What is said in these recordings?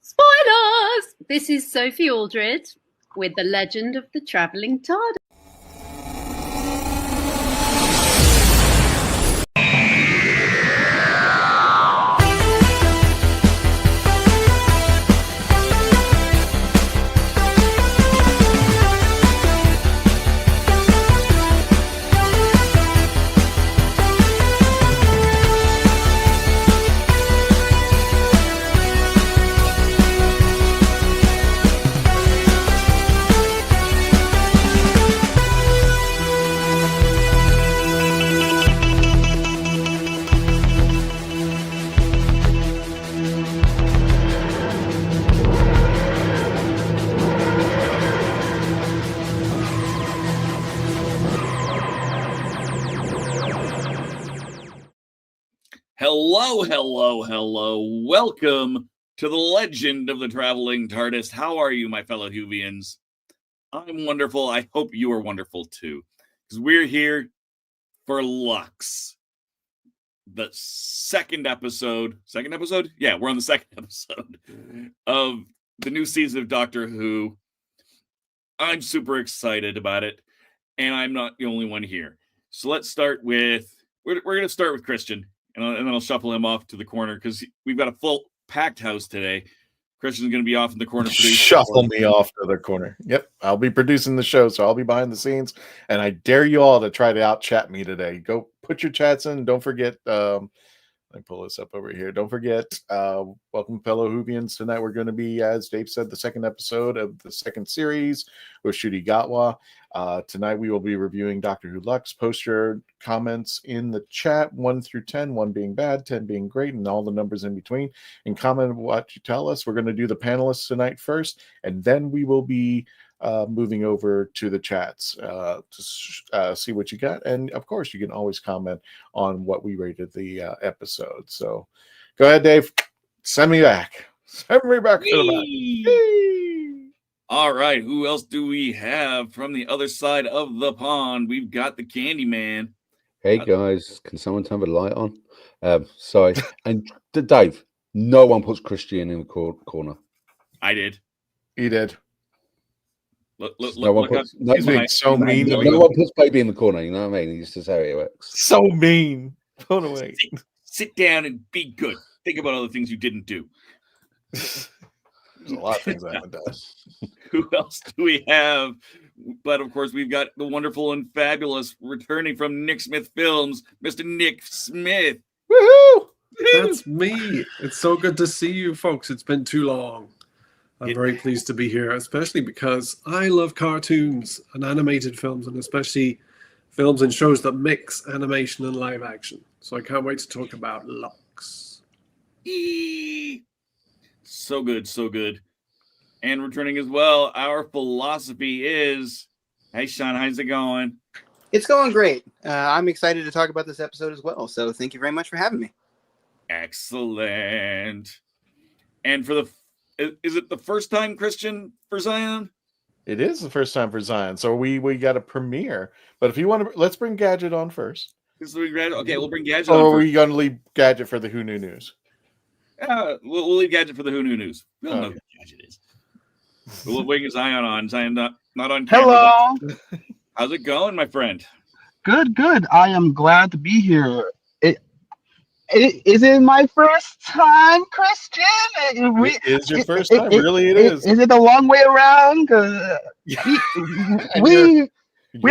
Spoilers! This is Sophie Aldred with The Legend of the Traveling TARDIS. Hello. Welcome to the Legend of the Traveling TARDIS. How are you, my fellow Whovians? I'm wonderful. I hope you are wonderful too, because we're here for Lux. The second episode? Yeah, we're on the second episode of the new season of Doctor Who. I'm super excited about it, and I'm not the only one here. So let's start with, we're going to start with Christian. And then I'll shuffle him off to the corner because we've got a full packed house today. Christian's going to be off in the corner. Shuffle me off to the corner. Yep. I'll be producing the show, so I'll be behind the scenes. And I dare you all to try to out-chat me today. Go put your chats in. Don't forget, let me pull this up over here. Don't forget, welcome, fellow Whovians. Tonight we're going to be, as Dave said, the second episode of the second series with Gatwa. Tonight we will be reviewing Doctor Who Lux. Post your comments in the chat, 1 through 10, 1 being bad, 10 being great, and all the numbers in between. And comment what you tell us. We're going to do the panelists tonight first, and then we will be moving over to the chats to see what you got. And of course, you can always comment on what we rated the episode. So go ahead, Dave. Send me back. Send me back to the back. Yay! All right. Who else do we have from the other side of the pond? We've got the Candyman. Hey guys, can someone turn the light on? Sorry. And Dave, no one puts Christian in the corner. I did. He did. No one puts baby in the corner. You know what I mean? It's just how it works. So mean. Put away. Sit down and be good. Think about all the things you didn't do. There's a lot of things I haven't done. Who else do we have? But of course, we've got the wonderful and fabulous returning from Nick Smith Films, Mr. Nick Smith. Woohoo! That's me. It's so good to see you folks. It's been too long. I'm very pleased to be here, especially because I love cartoons and animated films, and especially films and shows that mix animation and live action. So I can't wait to talk about Lux. So good, so good. And returning as well, our philosophy is, hey, Sean, how's it going? It's going great. I'm excited to talk about this episode as well. So thank you very much for having me. Excellent. And for is it the first time, Christian, for Zion? It is the first time for Zion. So we got a premiere. But if you want to, let's bring Gadget on first. Okay, we'll bring Gadget on. Or are first. we going to leave Gadget for the Who Knew News? We'll leave Gadget for the Who Knew News. We'll know who Gadget is. We'll bring Zion on. Zion not on camera. Hello. How's it going, my friend? Good. I am glad to be here. Is it my first time, Christian? It is your first time. Really, it is. Is it the long way around? We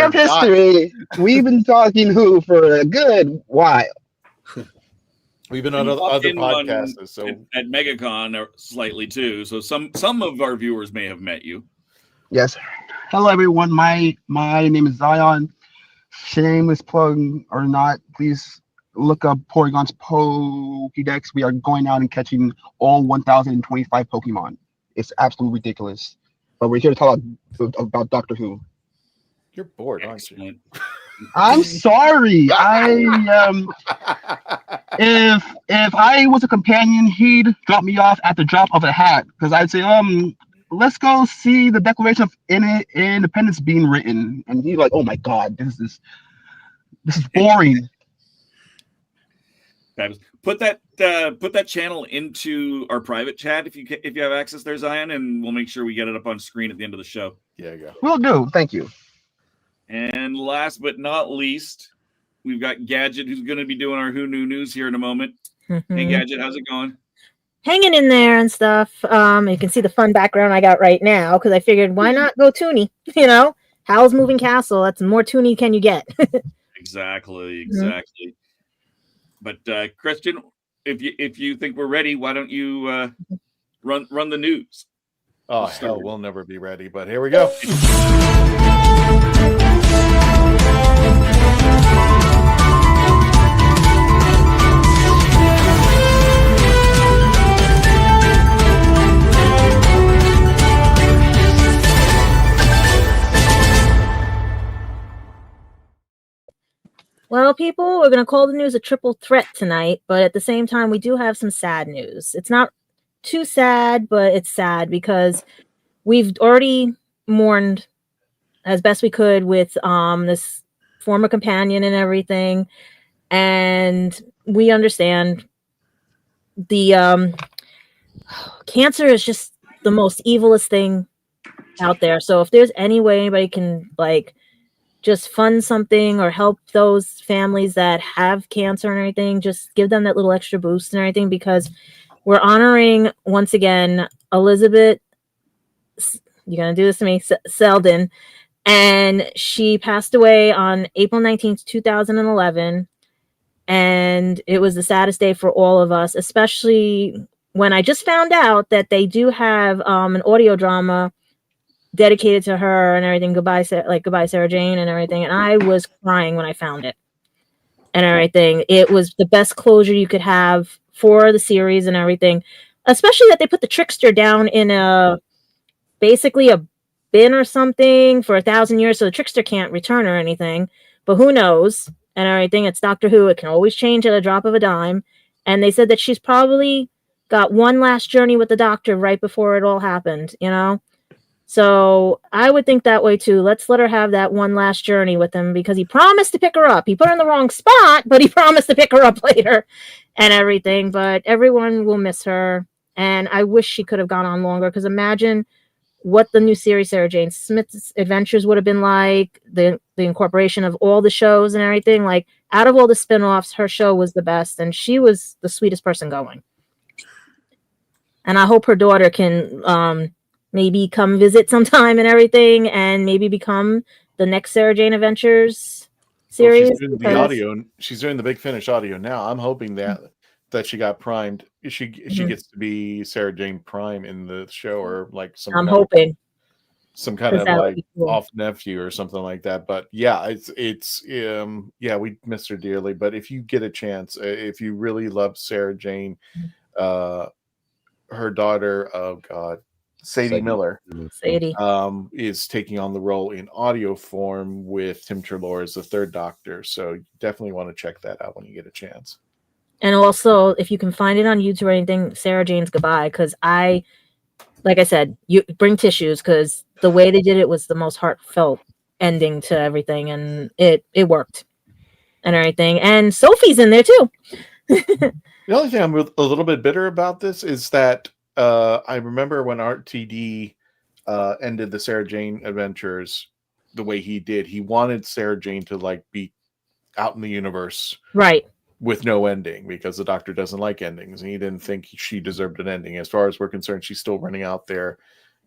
have history. We've been talking Who for a good while. We've been on other podcasts, so at MegaCon slightly too. So some of our viewers may have met you. Yes. Hello, everyone. My name is Zion. Shameless plug or not, please look up Porygon's Pokédex. We are going out and catching all 1,025 Pokemon. It's absolutely ridiculous. But we're here to talk about Doctor Who. You're bored, aren't you? I'm sorry. If I was a companion, he'd drop me off at the drop of a hat, because I'd say, let's go see the Declaration of Independence being written, and he's like, oh my God, this is boring. Put that channel into our private chat if you have access there, Zion, and we'll make sure we get it up on screen at the end of the show. Yeah, you go. Will do. Thank you. And last but not least, we've got Gadget, who's going to be doing our Who Knew News here in a moment. Mm-hmm. Hey, Gadget, how's it going? Hanging in there and stuff. You can see the fun background I got right now, because I figured, why not go toony? Howl's Moving Castle. That's more toony can you get. Exactly. Mm-hmm. But Christian, if you think we're ready, why don't you run the news? Oh, hell, we'll never be ready, but here we go. Well, people, we're going to call the news a triple threat tonight, but at the same time, we do have some sad news. It's not too sad, but it's sad because we've already mourned as best we could with this former companion and everything, and we understand the cancer is just the most evilest thing out there. So if there's any way anybody can just fund something or help those families that have cancer and everything, just give them that little extra boost and everything, because we're honoring once again Elizabeth, you're gonna do this to me, Selden, and she passed away on April 19th, 2011, and it was the saddest day for all of us, especially when I just found out that they do have an audio drama dedicated to her and everything. Goodbye Sarah Jane and everything. And I was crying when I found it and everything. It was the best closure you could have for the series and everything, especially that they put the trickster down in basically a been or something for 1,000 years, so the trickster can't return or anything. But who knows? And everything. It's Doctor Who. It can always change at a drop of a dime. And they said that she's probably got one last journey with the Doctor right before it all happened, you know? So I would think that way too. Let's let her have that one last journey with him, because he promised to pick her up. He put her in the wrong spot, but he promised to pick her up later and everything. But everyone will miss her. And I wish she could have gone on longer, because imagine what the new series Sarah Jane Smith's adventures would have been like, the incorporation of all the shows and everything. Like, out of all the spin-offs, her show was the best, and she was the sweetest person going. And I hope her daughter can maybe come visit sometime and everything, and maybe become the next Sarah Jane Adventures series. Well, she's doing the audio. She's doing the Big Finish audio now. I'm hoping that she got primed. She gets to be Sarah Jane Prime in the show, or like some. I'm hoping some kind of like off nephew or something like that. But yeah, it's we miss her dearly. But if you get a chance, if you really love Sarah Jane, her daughter, oh God, Sadie Miller, is taking on the role in audio form with Tim Treloar as the third Doctor. So you definitely want to check that out when you get a chance. And also, if you can find it on YouTube or anything, Sarah Jane's Goodbye, because like I said, you bring tissues, because the way they did it was the most heartfelt ending to everything, and it worked and everything. And Sophie's in there too. The only thing I'm a little bit bitter about this is that I remember when Art TD ended the Sarah Jane Adventures the way he did. He wanted Sarah Jane to like be out in the universe, right, with no ending, because the Doctor doesn't like endings, and he didn't think she deserved an ending. As far as we're concerned, she's still running out there,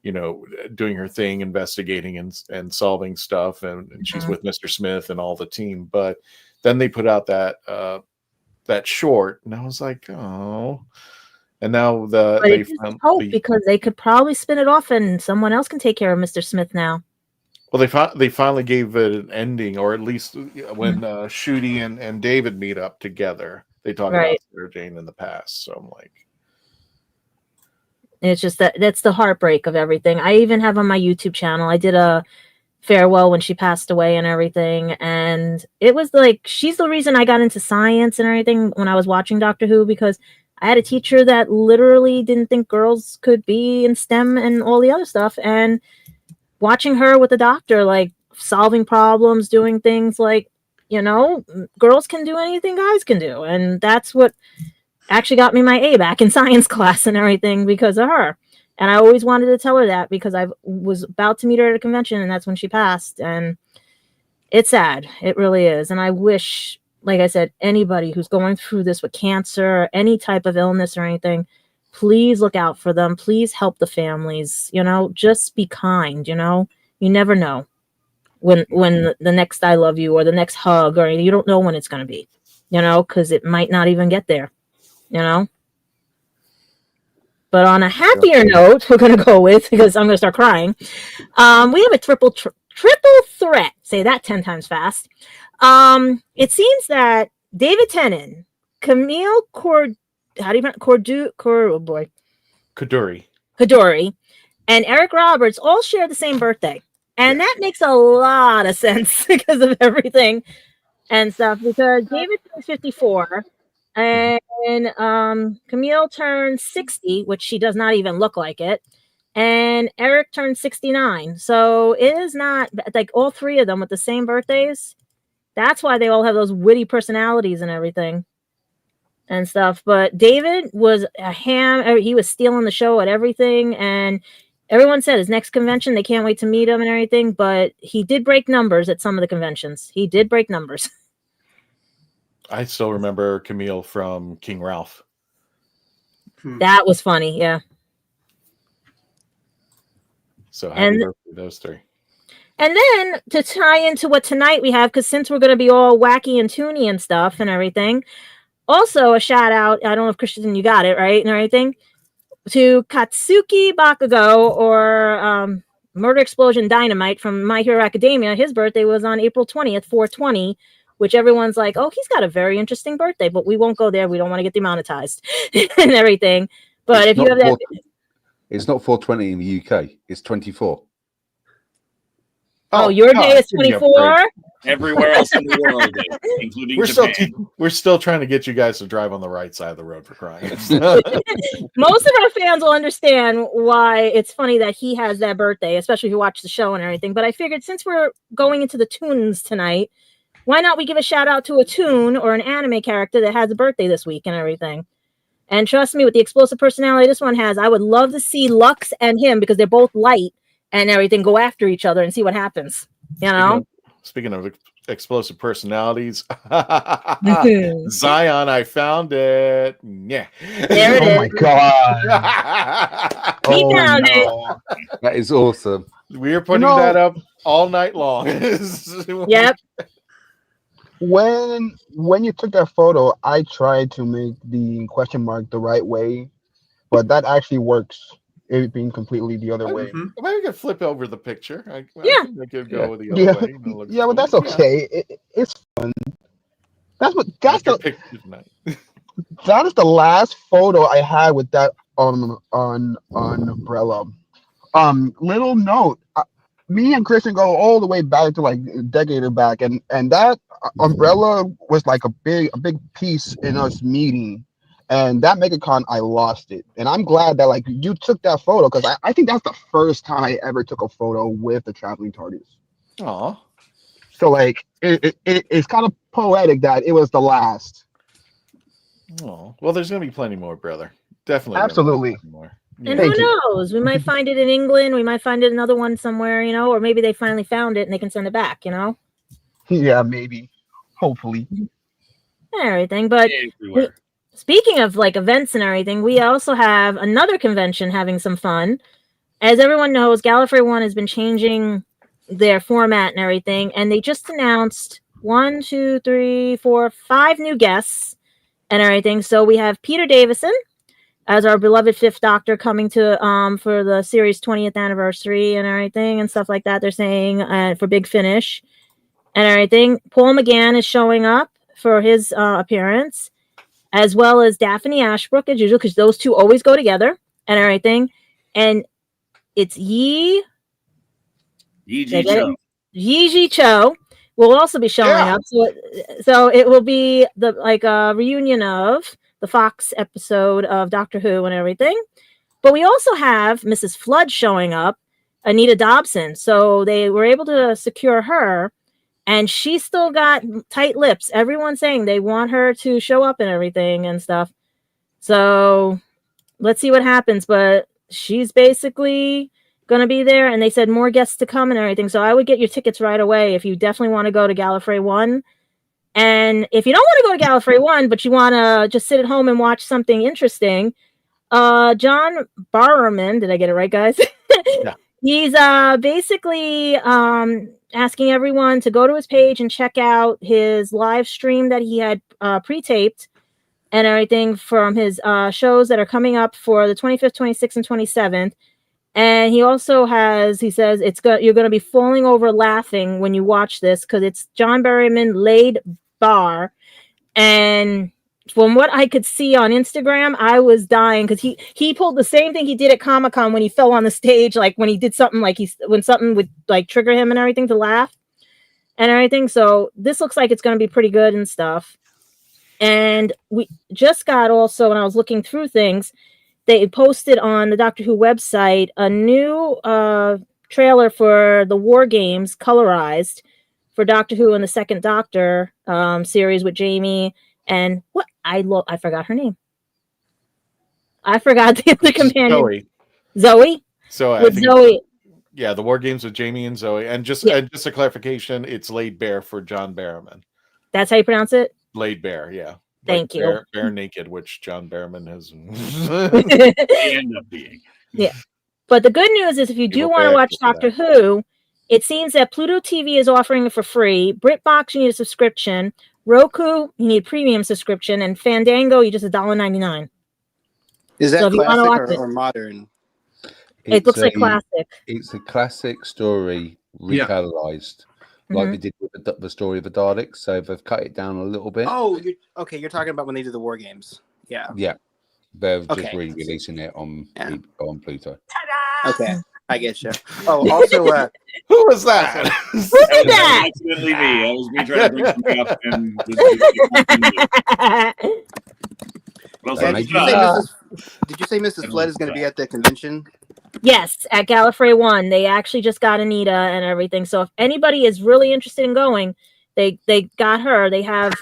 you know, doing her thing, investigating and solving stuff, and she's with Mr. Smith and all the team. But then they put out that short, and I was like, oh. And now they found hope, because they could probably spin it off, and someone else can take care of Mr. Smith now. Well, they finally gave it an ending, or at least when Ncuti and David meet up together, they talk about Sarah Jane in the past. So I'm like, it's just that's the heartbreak of everything. I even have on my YouTube channel, I did a farewell when she passed away and everything, and it was like, she's the reason I got into science and everything when I was watching Doctor Who, because I had a teacher that literally didn't think girls could be in STEM and all the other stuff, and watching her with the Doctor, like solving problems, doing things like, you know, girls can do anything guys can do. And that's what actually got me my A back in science class and everything, because of her. And I always wanted to tell her that, because I was about to meet her at a convention, and that's when she passed. And it's sad. It really is. And I wish, like I said, anybody who's going through this with cancer, any type of illness or anything, please look out for them. Please help the families, you know, just be kind, you know, you never know when the next I love you or the next hug, or you don't know when it's going to be, you know, because it might not even get there, you know. But on a happier note, we're going to go with, because I'm going to start crying. We have a triple threat. Say that 10 times fast. It seems that David Tennant, Camille Kaduri, and Eric Roberts all share the same birthday. And that makes a lot of sense because of everything and stuff. Because David turns 54, and Camille turns 60, which she does not even look like it. And Eric turned 69. So it is not like all three of them with the same birthdays. That's why they all have those witty personalities and everything and stuff. But David was a ham. He was stealing the show at everything. And everyone said his next convention, they can't wait to meet him and everything. But he did break numbers at some of the conventions. He did break numbers. I still remember Camille from King Ralph. That was funny. Yeah. So happy birthday, those three. And then to tie into what tonight we have, because since we're going to be all wacky and toony and stuff and everything, also a shout out, I don't know if Christian, you got it right and everything, to Katsuki Bakugo, or Murder Explosion Dynamite from My Hero Academia. His birthday was on April 20th, 4/20, which everyone's like, oh, he's got a very interesting birthday, but we won't go there. We don't want to get demonetized and everything. But if you have that... It's not 4/20 in the UK. It's 24. Oh, your day is give me a 24. break. Everywhere else in the world, including Japan. We're still trying to get you guys to drive on the right side of the road for crying. out loud. Most of our fans will understand why it's funny that he has that birthday, especially if you watch the show and everything. But I figured since we're going into the tunes tonight, why not we give a shout out to a toon or an anime character that has a birthday this week and everything. And trust me, with the explosive personality this one has, I would love to see Lux and him, because they're both light and everything, go after each other and see what happens. You know? Speaking of explosive personalities, Zion, I found it. Yeah. There it Oh is. my god. He Oh, found it. no. That is awesome. We are putting You know- that up all night long. Yep. When you took that photo, I tried to make the question mark the right way, but that actually works. It being completely the other way. Mhm. Maybe we could flip over the picture. I Yeah. think I could go the other Yeah, way. and it looks yeah, but that's cool. Yeah. okay. It's fun. That's That's your the picture tonight. that is the last photo I had with that on umbrella. Little note. Me and Christian go all the way back to like a decade back, and that umbrella was like a big piece in us meeting. And that MegaCon, I lost it, and I'm glad that like you took that photo, because I think that's the first time I ever took a photo with the Traveling TARDIS. Aw. So like it's kind of poetic that it was the last. Oh, well, there's gonna be plenty more, brother. Definitely. gonna be Absolutely. plenty more. And Thank who you. knows? We might find it in England. We might find it another one somewhere, you know, or maybe they finally found it and they can send it back, you know, Yeah, maybe. Hopefully. and everything. But Everywhere. speaking of like events and everything, we also have another convention having some fun. As everyone knows, Gallifrey 1 has been changing their format and everything, and they just announced 5 new guests and everything. So we have Peter Davison as our beloved Fifth Doctor coming to for the series 20th anniversary and everything and stuff like that. They're saying for Big Finish and everything. Paul McGann is showing up for his appearance, as well as Daphne Ashbrook as usual, because those two always go together and everything. And it's Yi Ji Cho will also be showing up. So it will be the like a reunion of the Fox episode of Doctor Who and everything. But we also have Mrs. Flood showing up, Anita Dobson. So they were able to secure her, and she's still got tight lips. Everyone's saying they want her to show up and everything and stuff. So let's see what happens. But she's basically going to be there, and they said more guests to come and everything. So I would get your tickets right away if you definitely want to go to Gallifrey 1. And if you don't want to go to Gallifrey 1, but you want to just sit at home and watch something interesting, John Barrowman, did I get it right, guys? Yeah. He's basically asking everyone to go to his page and check out his live stream that he had pre-taped and everything from his shows that are coming up for the 25th, 26th, and 27th. And he also he says you're going to be falling over laughing when you watch this, because it's John Barrowman laid bar. And from what I could see on Instagram, I was dying, because he pulled the same thing he did at Comic-Con when he fell on the stage, like when he did something like when something would like trigger him and everything to laugh and everything. So this looks like it's going to be pretty good and stuff. And we just got also, when I was looking through things, they posted on the Doctor Who website a new trailer for the War Games colorized for Doctor Who and the Second Doctor series with Jamie and I forgot her name. I forgot the other companion. Zoe. So I with think Zoe. Yeah, the War Games with Jamie and Zoe. And just a clarification, it's Laid Bare for John Barrowman. That's how you pronounce it? Laid Bare, yeah. Thank you. Bare naked, which John Barrowman has end up being. Yeah. But the good news is if you do want to watch Doctor Who, it seems that Pluto TV is offering it for free. BritBox, you need a subscription. Roku, you need a premium subscription. And Fandango, you just $1.99. Is that so if you classic or modern? It looks like classic. It's a classic story recolorized, like they did with the story of the Daleks. So they've cut it down a little bit. Oh, you're talking about when they did the War Games. Yeah. Yeah. They're just re-releasing it on Pluto. Okay. I get you. Oh, also, Who was that? Who did that? Accidentally me. That was me trying to bring something up and what else Dad, have did you you say done? Mrs. Flood is going to be at the convention? Yes, at Gallifrey 1. They actually just got Anita and everything. So if anybody is really interested in going, they got her. They have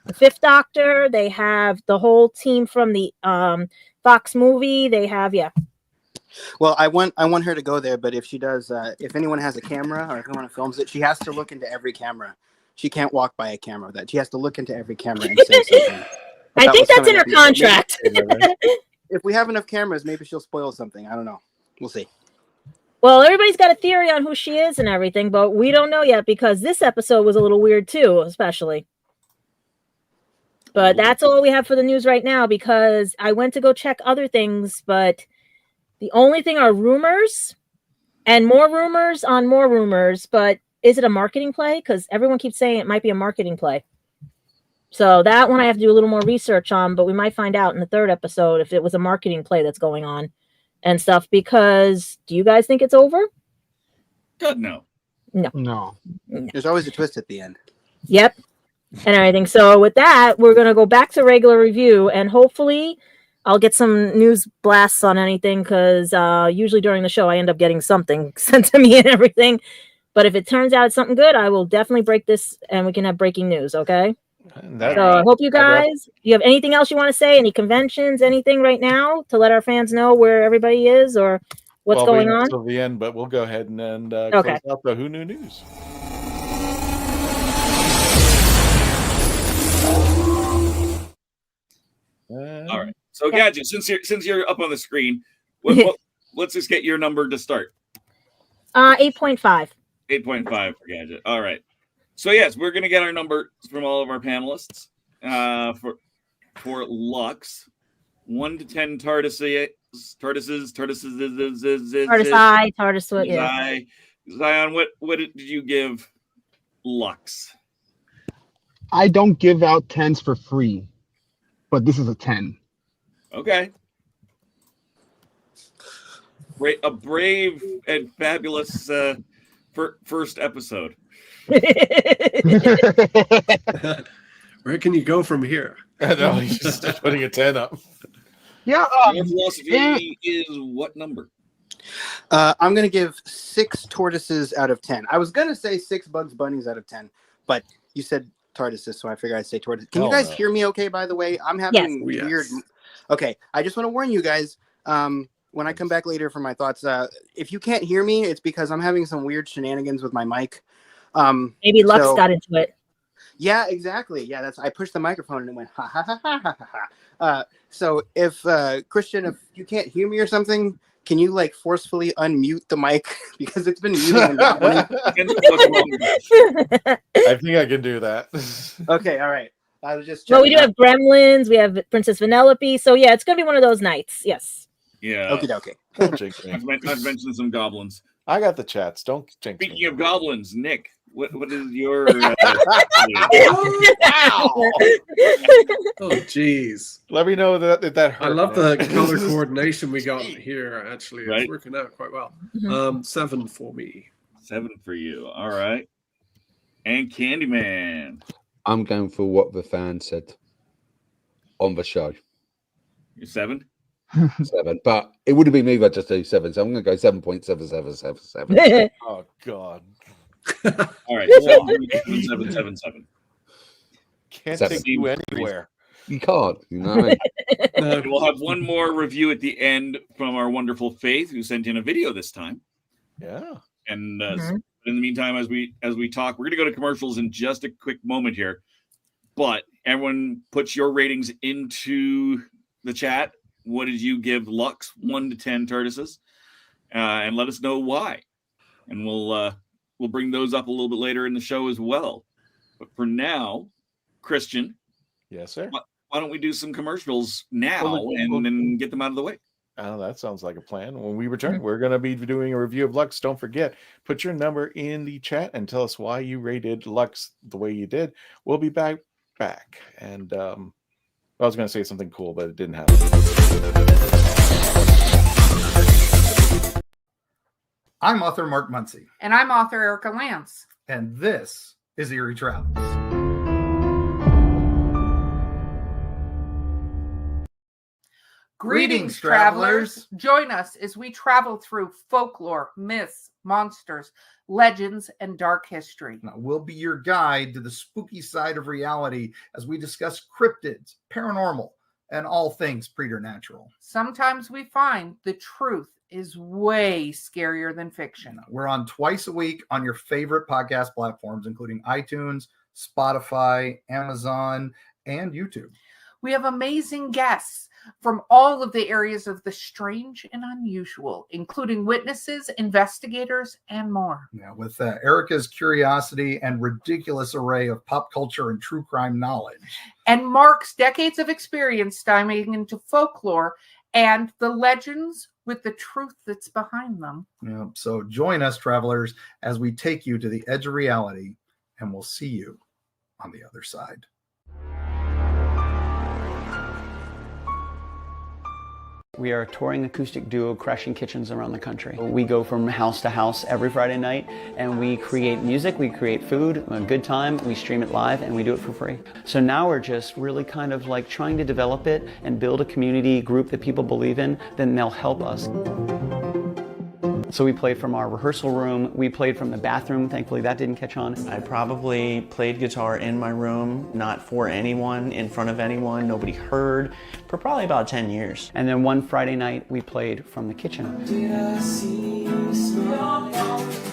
the Fifth Doctor. They have the whole team from the Fox movie. They have, yeah. Well, I want her to go there, but if she does, if anyone has a camera or if anyone films it, she has to look into every camera. She can't walk by a camera. That she has to look into every camera and say something. I think that's in her contract. If we have enough cameras, maybe she'll spoil something. I don't know. We'll see. Well, everybody's got a theory on who she is and everything, but we don't know yet because this episode was a little weird too, especially. But that's all we have for the news right now because I went to go check other things, but the only thing are rumors and more rumors on more rumors. But is it a marketing play? Because everyone keeps saying it might be a marketing play. So that one I have to do a little more research on, but we might find out in the third episode if it was a marketing play that's going on and stuff. Because do you guys think it's over? God, no. No. There's always a twist at the end. Yep. And everything. So with that, we're going to go back to regular review and hopefully I'll get some news blasts on anything because usually during the show I end up getting something sent to me and everything. But if it turns out it's something good, I will definitely break this and we can have breaking news, okay? So I hope you guys, you have anything else you want to say? Any conventions, anything right now to let our fans know where everybody is or what's going on? Until the end, but we'll go ahead and okay. close out the Who Knew News. All right. So Gadget, since you're up on the screen, let's just get your number to start. 8.5. 8.5 for Gadget. All right. So yes, we're gonna get our numbers from all of our panelists for Lux. 1 to 10 TARDIS. Yeah. Zion, what did you give Lux? I don't give out 10s for free, but this is a 10. Okay. A brave and fabulous first episode. Where can you go from here? I know, he's just putting a 10 up. Yeah. Your philosophy is what number? I'm going to give 6 tortoises out of 10. I was going to say 6 Bugs Bunnies out of 10, but you said TARDISes, so I figured I'd say tortoises. Can you guys hear me okay, by the way? I'm having weird... Okay, I just want to warn you guys, when I come back later for my thoughts, if you can't hear me, it's because I'm having some weird shenanigans with my mic. Maybe Lux got into it. Yeah, exactly. Yeah, I pushed the microphone and it went ha ha ha ha ha ha. So if Christian, if you can't hear me or something, can you like forcefully unmute the mic because it's been muted? I think I can do that. Okay, all right. I was just. Well, we do have Gremlins. We have Princess Vanellope. So yeah, it's gonna be one of those nights. Yes. Yeah. Okay. I've mentioned some goblins. I got the chats. Don't jinx me. Speaking of goblins, Nick, what is your? Oh, jeez. Let me know that hurt. I love the color coordination we got here. Actually, it's working out quite well. 7 for me. 7 for you. All right. And Candyman. I'm going for what the fan said on the show. You're 7? 7, but it would have been me if I just do 7, so I'm going to go 7.77777. Oh God! All right, 7. Can't take you anywhere. You can't. You know what I mean? We'll have one more review at the end from our wonderful Faith, who sent in a video this time. Yeah. And in the meantime, as we talk, we're going to go to commercials in just a quick moment here. But everyone, put your ratings into the chat. What did you give Lux? 1 to 10 TARDISes, and let us know why. And we'll bring those up a little bit later in the show as well. But for now, Christian, yes, sir. Why don't we do some commercials now and then get them out of the way? Oh, that sounds like a plan. When we return, we're going to be doing a review of Lux. Don't forget, put your number in the chat and tell us why you rated Lux the way you did. We'll be back. And I was going to say something cool, but it didn't happen. I'm author Mark Muncy. And I'm author Erica Lance. And this is Eerie Travels. Greetings, travelers. Join us as we travel through folklore, myths, monsters, legends, and dark history. Now, we'll be your guide to the spooky side of reality as we discuss cryptids, paranormal, and all things preternatural. Sometimes we find the truth is way scarier than fiction. We're on twice a week on your favorite podcast platforms, including iTunes, Spotify, Amazon, and YouTube. We have amazing guests from all of the areas of the strange and unusual, including witnesses, investigators, and more. Yeah, with Erica's curiosity and ridiculous array of pop culture and true crime knowledge. And Mark's decades of experience diving into folklore and the legends with the truth that's behind them. Yeah, so join us, travelers, as we take you to the edge of reality, and we'll see you on the other side. We are a touring acoustic duo crashing kitchens around the country. We go from house to house every Friday night and we create music, we create food, a good time, we stream it live and we do it for free. So now we're just really kind of like trying to develop it and build a community group that people believe in, then they'll help us. So we played from our rehearsal room, we played from the bathroom, thankfully that didn't catch on. I probably played guitar in my room, not for anyone, in front of anyone, nobody heard, for probably about 10 years. And then one Friday night we played from the kitchen.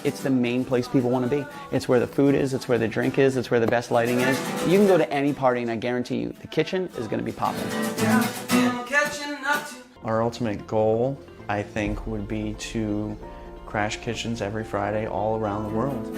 It's the main place people want to be. It's where the food is, it's where the drink is, it's where the best lighting is. You can go to any party and I guarantee you the kitchen is going to be popping. Our ultimate goal, I think, would be to crash kitchens every Friday all around the world.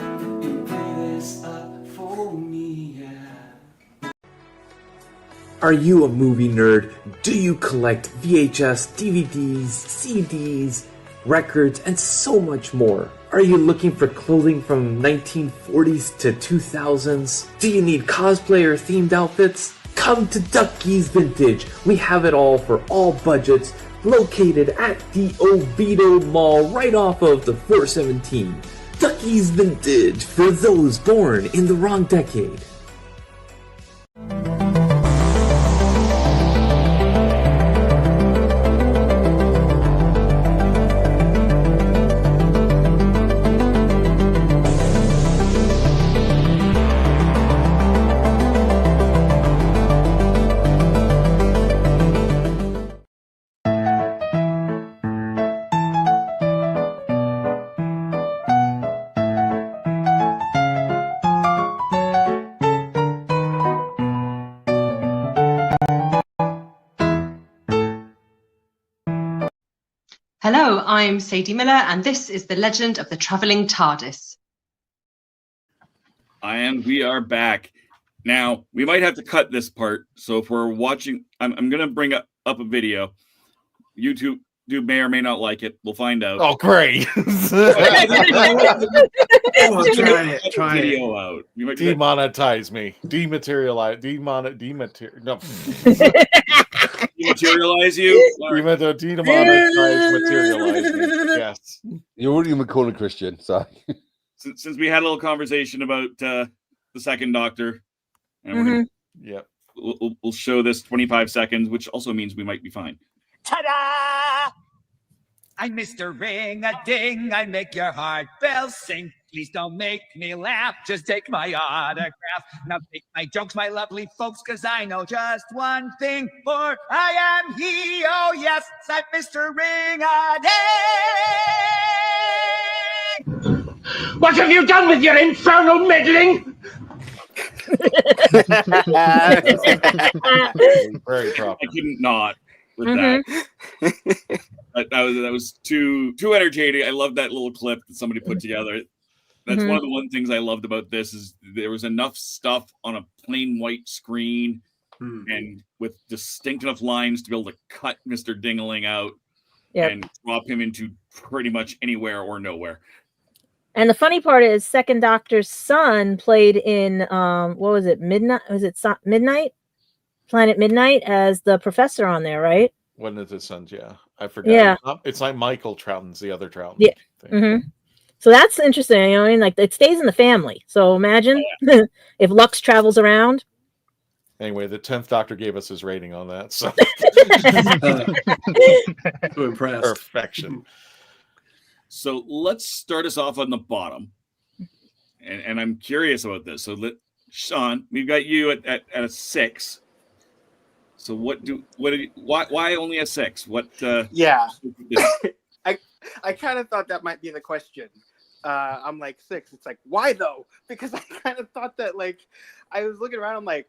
Are you a movie nerd? Do you collect VHS, DVDs, CDs, records, and so much more? Are you looking for clothing from 1940s to 2000s? Do you need cosplay or themed outfits? Come to Ducky's Vintage. We have it all for all budgets, located at the Oviedo Mall right off of the 417. Ducky's Vintage for those born in the wrong decade. Hello, I'm Sadie Miller, and this is The Legend of the Traveling TARDIS. And we are back. Now, we might have to cut this part, so if we're watching, I'm going to bring up a video. YouTube may or may not like it. We'll find out. Oh, great. Try video out. You might demonetize me. Dematerialize. No. Dematerialize you? Demonetize, materialize me. Yes. You're already a McCall Christian, so. Since we had a little conversation about the second Doctor, and we'll show this 25 seconds, which also means we might be fine. Ta-da! I'm Mr. Ring-a-Ding. I make your heart bells sing. Please don't make me laugh. Just take my autograph. Now take my jokes, my lovely folks, because I know just one thing. For I am he, oh yes, I'm Mr. Ring-a-Ding. What have you done with your infernal meddling? Very proper. I couldn't not with that. That was too entertaining. I love that little clip that somebody put together. That's one of the one things I loved about this is there was enough stuff on a plain white screen and with distinct enough lines to be able to cut Mr. Dingling out and drop him into pretty much anywhere or nowhere. And the funny part is Second Doctor's son played in what was it? Midnight? Was it Midnight? Planet Midnight as the professor on there, right? One of his sons, yeah. I forgot. Yeah. It's like Michael Troughton's the other Troughton. Yeah. So that's interesting. You know, I mean, like it stays in the family. So imagine if Lux travels around. Anyway, the 10th Doctor gave us his rating on that. So so impressed. Perfection. So let's start us off on the bottom. And I'm curious about this. So Sean, we've got you at a 6. So why only a 6? What yeah. I kind of thought that might be the question. I'm like 6. It's like, why though? Because I kind of thought that, like, I was looking around, I'm like,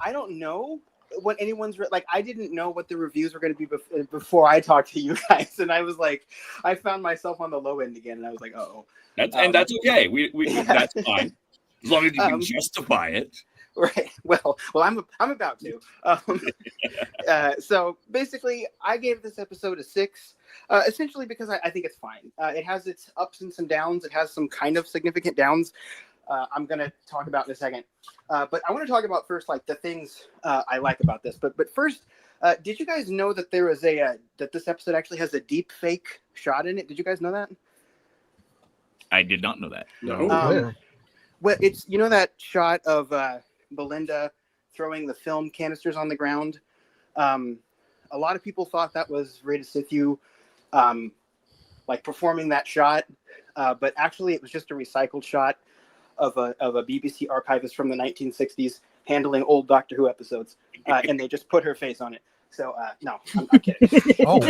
I don't know what anyone's like. I didn't know what the reviews were going to be before I talked to you guys, and I was like, I found myself on the low end again, and I was like, oh. And that's okay. We that's fine as long as you can justify it. Right. Well, I'm about to. So basically, I gave this episode a 6, essentially because I think it's fine. It has its ups and some downs. It has some kind of significant downs. I'm going to talk about in a second. But I want to talk about first, like, the things I like about this. But first, did you guys know that there was that this episode actually has a deep fake shot in it? Did you guys know that? I did not know that. No. Well, it's, you know, that shot of Belinda throwing the film canisters on the ground. A lot of people thought that was Varada Sethu, like, performing that shot. But actually, it was just a recycled shot of a BBC archivist from the 1960s handling old Doctor Who episodes, and they just put her face on it. So no, I'm kidding. Oh,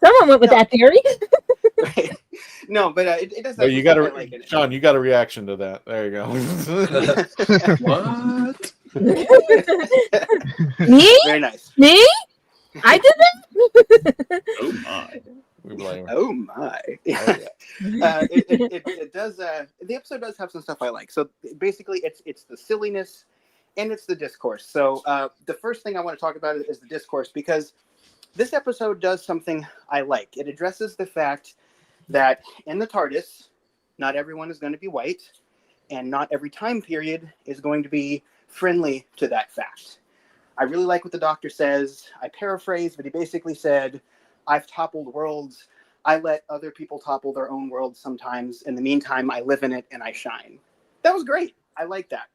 someone went with that theory. Right. No, but it does. No, you got to, Sean. You got a reaction to that. There you go. What? Me? Very nice. Me? I did that. Oh my. We blame her. Oh my. It does. The episode does have some stuff I like. So basically, it's the silliness and it's the discourse. So the first thing I want to talk about is the discourse, because this episode does something I like. It addresses the fact that in the TARDIS, not everyone is going to be white, and not every time period is going to be friendly to that fact. I really like what the Doctor says. I paraphrase, but he basically said, I've toppled worlds. I let other people topple their own worlds sometimes. In the meantime, I live in it and I shine. That was great. I like that.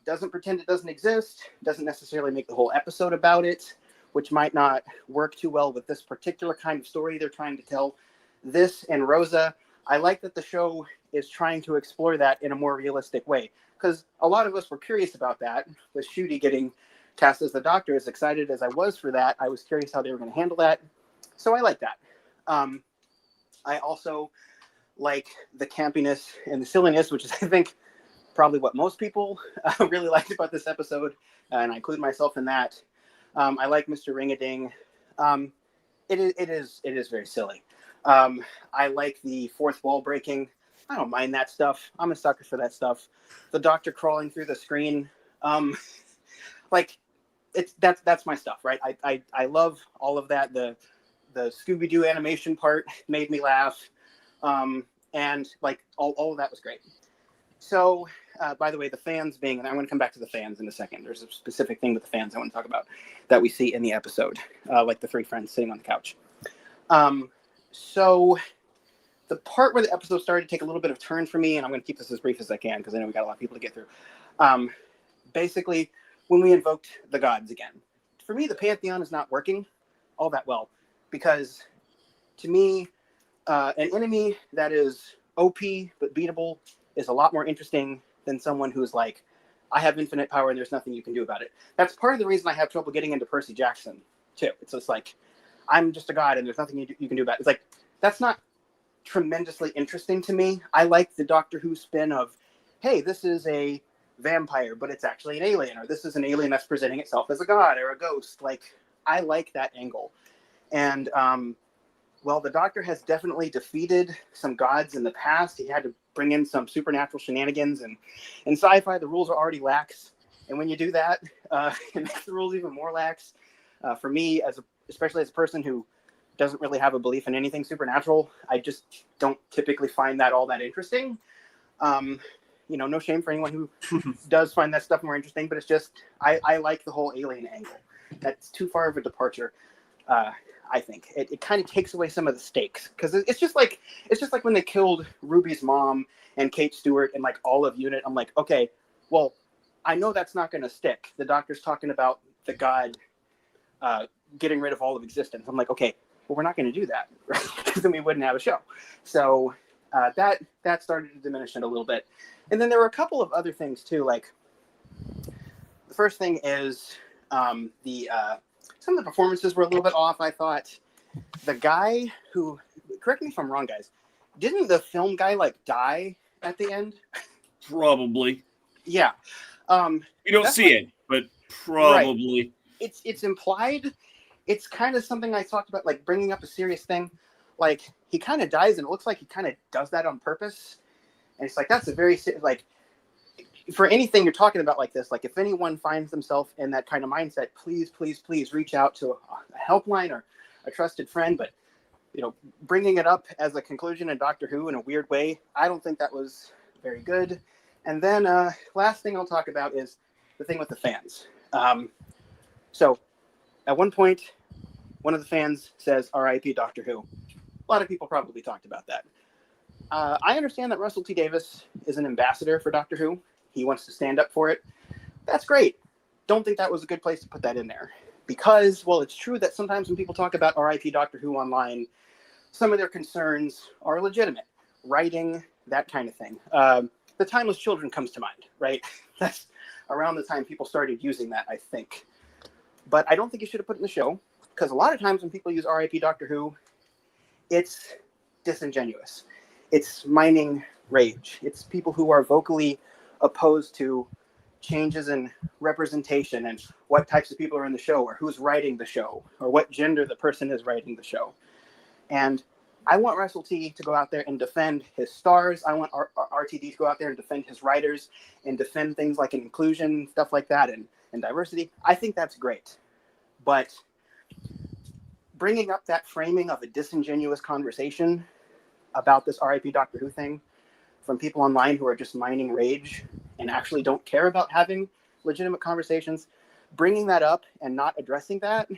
Doesn't pretend it doesn't exist. Doesn't necessarily make the whole episode about it, which might not work too well with this particular kind of story they're trying to tell. This and Rosa, I like that the show is trying to explore that in a more realistic way, because a lot of us were curious about that, with Ncuti getting cast as the Doctor. As excited as I was for that, I was curious how they were going to handle that. So I like that. I also like the campiness and the silliness, which is, I think, probably what most people really liked about this episode, and I include myself in that. I like Mr. Ring-a-Ding. It is very silly. I like the fourth wall breaking. I don't mind that stuff. I'm a sucker for that stuff. The Doctor crawling through the screen, like, that's my stuff, right? I love all of that. The Scooby-Doo animation part made me laugh, and like all of that was great. So, by the way, the fans being, and I'm going to come back to the fans in a second. There's a specific thing with the fans I want to talk about that we see in the episode, like the three friends sitting on the couch. So the part where the episode started to take a little bit of turn for me, and I'm going to keep this as brief as I can because I know we got a lot of people to get through. Basically, when we invoked the gods again, for me, the Pantheon is not working all that well, because to me, an enemy that is OP but beatable is a lot more interesting than someone who's like, I have infinite power and there's nothing you can do about it. That's part of the reason I have trouble getting into Percy Jackson too. It's just like, I'm just a god and there's nothing you can do about it. It's like, that's not tremendously interesting to me. I like the Doctor Who spin of, hey, this is a vampire, but it's actually an alien, or this is an alien that's presenting itself as a god or a ghost. Like, I like that angle. And, well, the Doctor has definitely defeated some gods in the past. He had to bring in some supernatural shenanigans, and in sci-fi, the rules are already lax. And when you do that, it makes the rules even more lax. For me, especially as a person who doesn't really have a belief in anything supernatural, I just don't typically find that all that interesting. No shame for anyone who does find that stuff more interesting, but it's just, I like the whole alien angle. That's too far of a departure. I think it kind of takes away some of the stakes, because it's just like when they killed Ruby's mom and Kate Stewart and like all of UNIT. I'm like, okay, well, I know that's not going to stick. The Doctor's talking about the god getting rid of all of existence. I'm like, okay, well, we're not going to do that, right? Because then we wouldn't have a show. So that started to diminish it a little bit. And then there were a couple of other things too. Like the first thing is some of the performances were a little bit off. I thought the guy who, correct me if I'm wrong, guys, didn't the film guy like die at the end? Probably. Yeah. You don't see it, but probably. Right. It's implied. It's kind of something I talked about, like bringing up a serious thing. Like he kind of dies, and it looks like he kind of does that on purpose. And it's like, that's a very, like, for anything you're talking about like this, like if anyone finds themselves in that kind of mindset, please reach out to a helpline or a trusted friend. But, you know, bringing it up as a conclusion in Doctor Who in a weird way, I don't think that was very good. And then last thing I'll talk about is the thing with the fans. So at one point, one of the fans says, "R.I.P. Doctor Who." A lot of people probably talked about that. I understand that Russell T. Davies is an ambassador for Doctor Who. He wants to stand up for it. That's great. Don't think that was a good place to put that in there. Because, well, it's true that sometimes when people talk about R.I.P. Doctor Who online, some of their concerns are legitimate. Writing, that kind of thing. The Timeless Children comes to mind, right? That's around the time people started using that, I think. But I don't think you should have put it in the show, because a lot of times when people use R.I.P. Doctor Who, it's disingenuous. It's mining rage. It's people who are vocally opposed to changes in representation and what types of people are in the show, or who's writing the show, or what gender the person is writing the show. And I want Russell T to go out there and defend his stars. I want RTD to go out there and defend his writers and defend things like inclusion, stuff like that, and diversity. I think that's great. But bringing up that framing of a disingenuous conversation about this RIP Doctor Who thing from people online who are just mining rage and actually don't care about having legitimate conversations, bringing that up and not addressing that,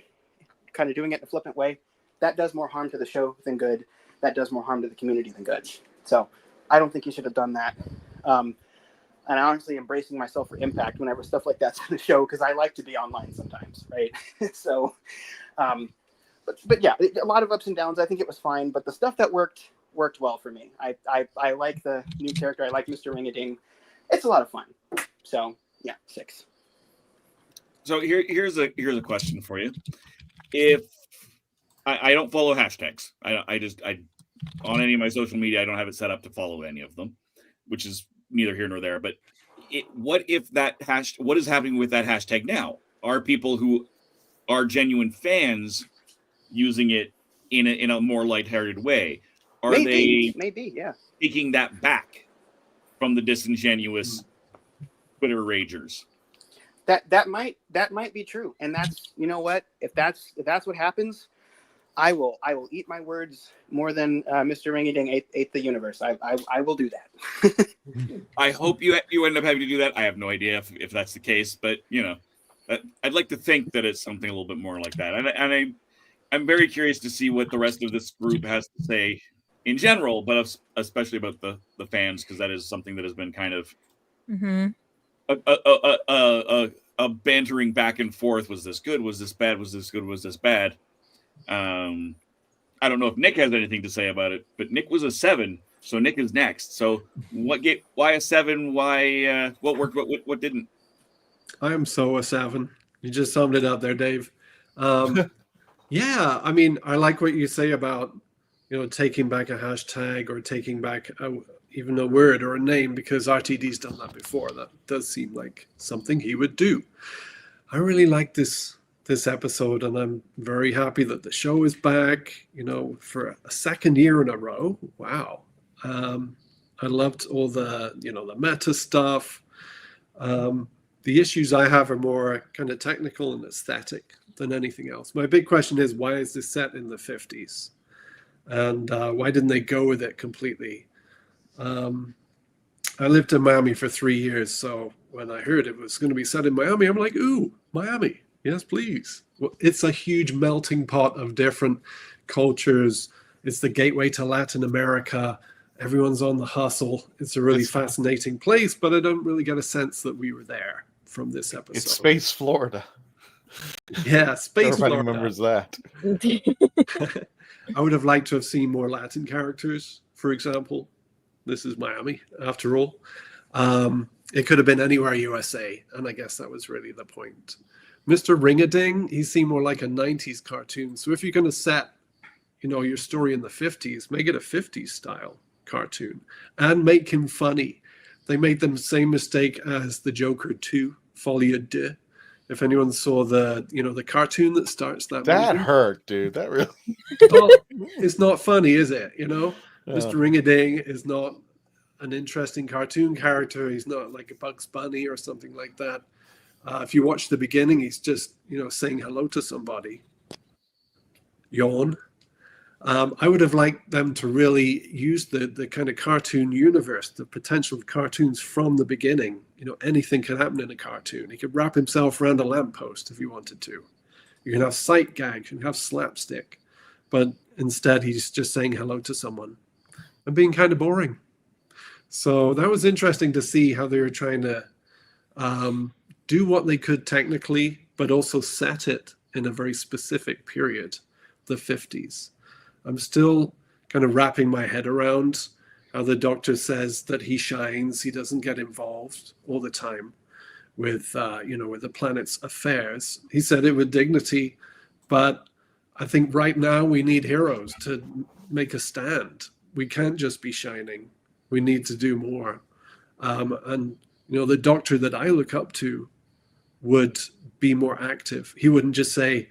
kind of doing it in a flippant way, that does more harm to the show than good. That does more harm to the community than good. So I don't think you should have done that. And honestly, embracing myself for impact whenever stuff like that's in the show, because I like to be online sometimes, right? So, but yeah, a lot of ups and downs. I think it was fine, but the stuff that worked well for me. I like the new character. I like Mr. Ring-a-Ding. It's a lot of fun. So yeah, 6. So here's a question for you. If I don't follow hashtags, I on any of my social media, I don't have it set up to follow any of them, which is neither here nor there. But what if what is happening with that hashtag now? Are people who are genuine fans using it in a more lighthearted way? Are they taking that back from the disingenuous Twitter ragers? That might be true, and that's, you know what, if that's what happens, I will eat my words more than Mr. Ring-a-Ding ate the universe. I will do that. I hope you end up having to do that. I have no idea if that's the case, but you know, I'd like to think that it's something a little bit more like that, and I'm very curious to see what the rest of this group has to say in general, but especially about the fans, because that is something that has been kind of a bantering back and forth. Was this good? Was this bad? Was this good? Was this bad? I don't know if Nick has anything to say about it, but Nick was a 7, so Nick is next. So why a 7? Why what worked? What didn't? I am so a 7. You just summed it up there, Dave. Yeah, I mean, I like what you say about, you know, taking back a hashtag or taking back even a word or a name, because RTD's done that before. That does seem like something he would do. I really like this episode, and I'm very happy that the show is back, you know, for a second year in a row. Wow. I loved all the, you know, the meta stuff. The issues I have are more kind of technical and aesthetic than anything else. My big question is, why is this set in the 50s? And why didn't they go with it completely? I lived in Miami for 3 years, so when I heard it was going to be set in Miami, I'm like, ooh, Miami. Yes, please. Well, it's a huge melting pot of different cultures. It's the gateway to Latin America. Everyone's on the hustle. It's a really fascinating place, but I don't really get a sense that we were there from this episode. It's Space Florida. Yeah, Space Everybody Florida. remembers that. I would have liked to have seen more Latin characters, for example. This is Miami, after all. It could have been anywhere USA, and I guess that was really the point. Mr. Ring-a-Ding, he seemed more like a 90s cartoon. So if you're going to set, your story in the 50s, make it a 50s style cartoon and make him funny. They made the same mistake as the Joker 2, Folie à Deux. If anyone saw the cartoon that starts that movie, hurt, dude. That really it's not funny, is it? Yeah. Mr. Ring-a-Ding is not an interesting cartoon character. He's not like a Bugs Bunny or something like that. If you watch the beginning, he's just saying hello to somebody. Yawn. I would have liked them to really use the kind of cartoon universe, the potential of cartoons from the beginning. Anything can happen in a cartoon. He could wrap himself around a lamppost if he wanted to. You can have sight gags, you can have slapstick. But instead, he's just saying hello to someone and being kind of boring. So that was interesting to see how they were trying to do what they could technically, but also set it in a very specific period, the 50s. I'm still kind of wrapping my head around how the Doctor says that he shines. He doesn't get involved all the time with, with the planet's affairs. He said it with dignity, but I think right now we need heroes to make a stand. We can't just be shining. We need to do more. And the Doctor that I look up to would be more active. He wouldn't just say,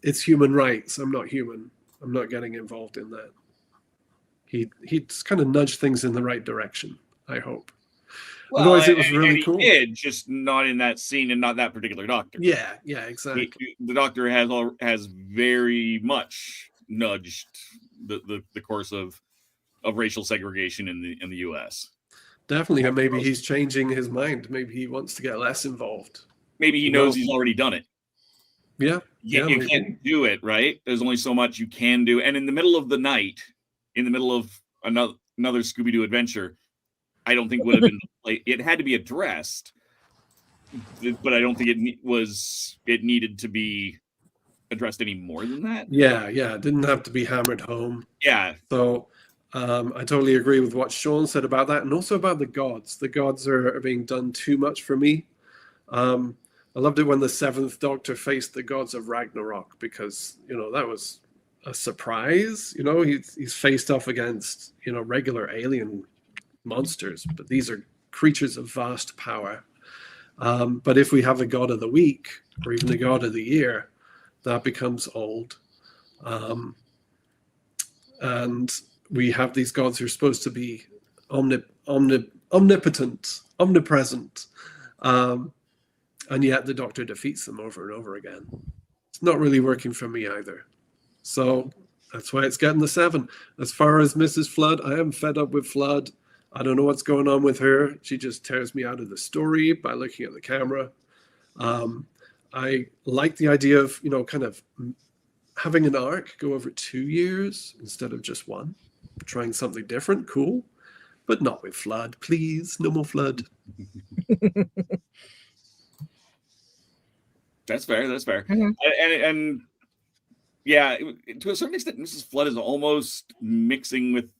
it's human rights. I'm not human. I'm not getting involved in that. He'd kind of nudge things in the right direction, I hope. Well, Otherwise, it was really he cool. did, just not in that scene and not that particular Doctor. Yeah, exactly. The Doctor has very much nudged the course of racial segregation in the U.S. Definitely, and maybe he's changing his mind. Maybe he wants to get less involved. Maybe he knows he's already done it. Yeah. You can't do it, right? There's only so much you can do. And in the middle of the night, in the middle of another Scooby-Doo adventure, I don't think would have been it had to be addressed, but I don't think it needed to be addressed any more than that. Yeah, it didn't have to be hammered home. Yeah. So I totally agree with what Sean said about that, and also about the gods. The gods are being done too much for me. I loved it when the Seventh Doctor faced the gods of Ragnarok, because that was a surprise. He's faced off against regular alien monsters, but these are creatures of vast power. But if we have a god of the week or even a god of the year, that becomes old. And we have these gods who are supposed to be omnipotent, omnipresent. And yet the Doctor defeats them over and over again. It's not really working for me either. So that's why it's getting the 7. As far as Mrs. Flood, I am fed up with Flood. I don't know what's going on with her. She just tears me out of the story by looking at the camera. I like the idea of, kind of having an arc go over 2 years instead of just 1. Trying something different, cool. But not with Flood, please. No more Flood. That's fair. Mm-hmm. And yeah, to a certain extent, Mrs. Flood is almost mixing with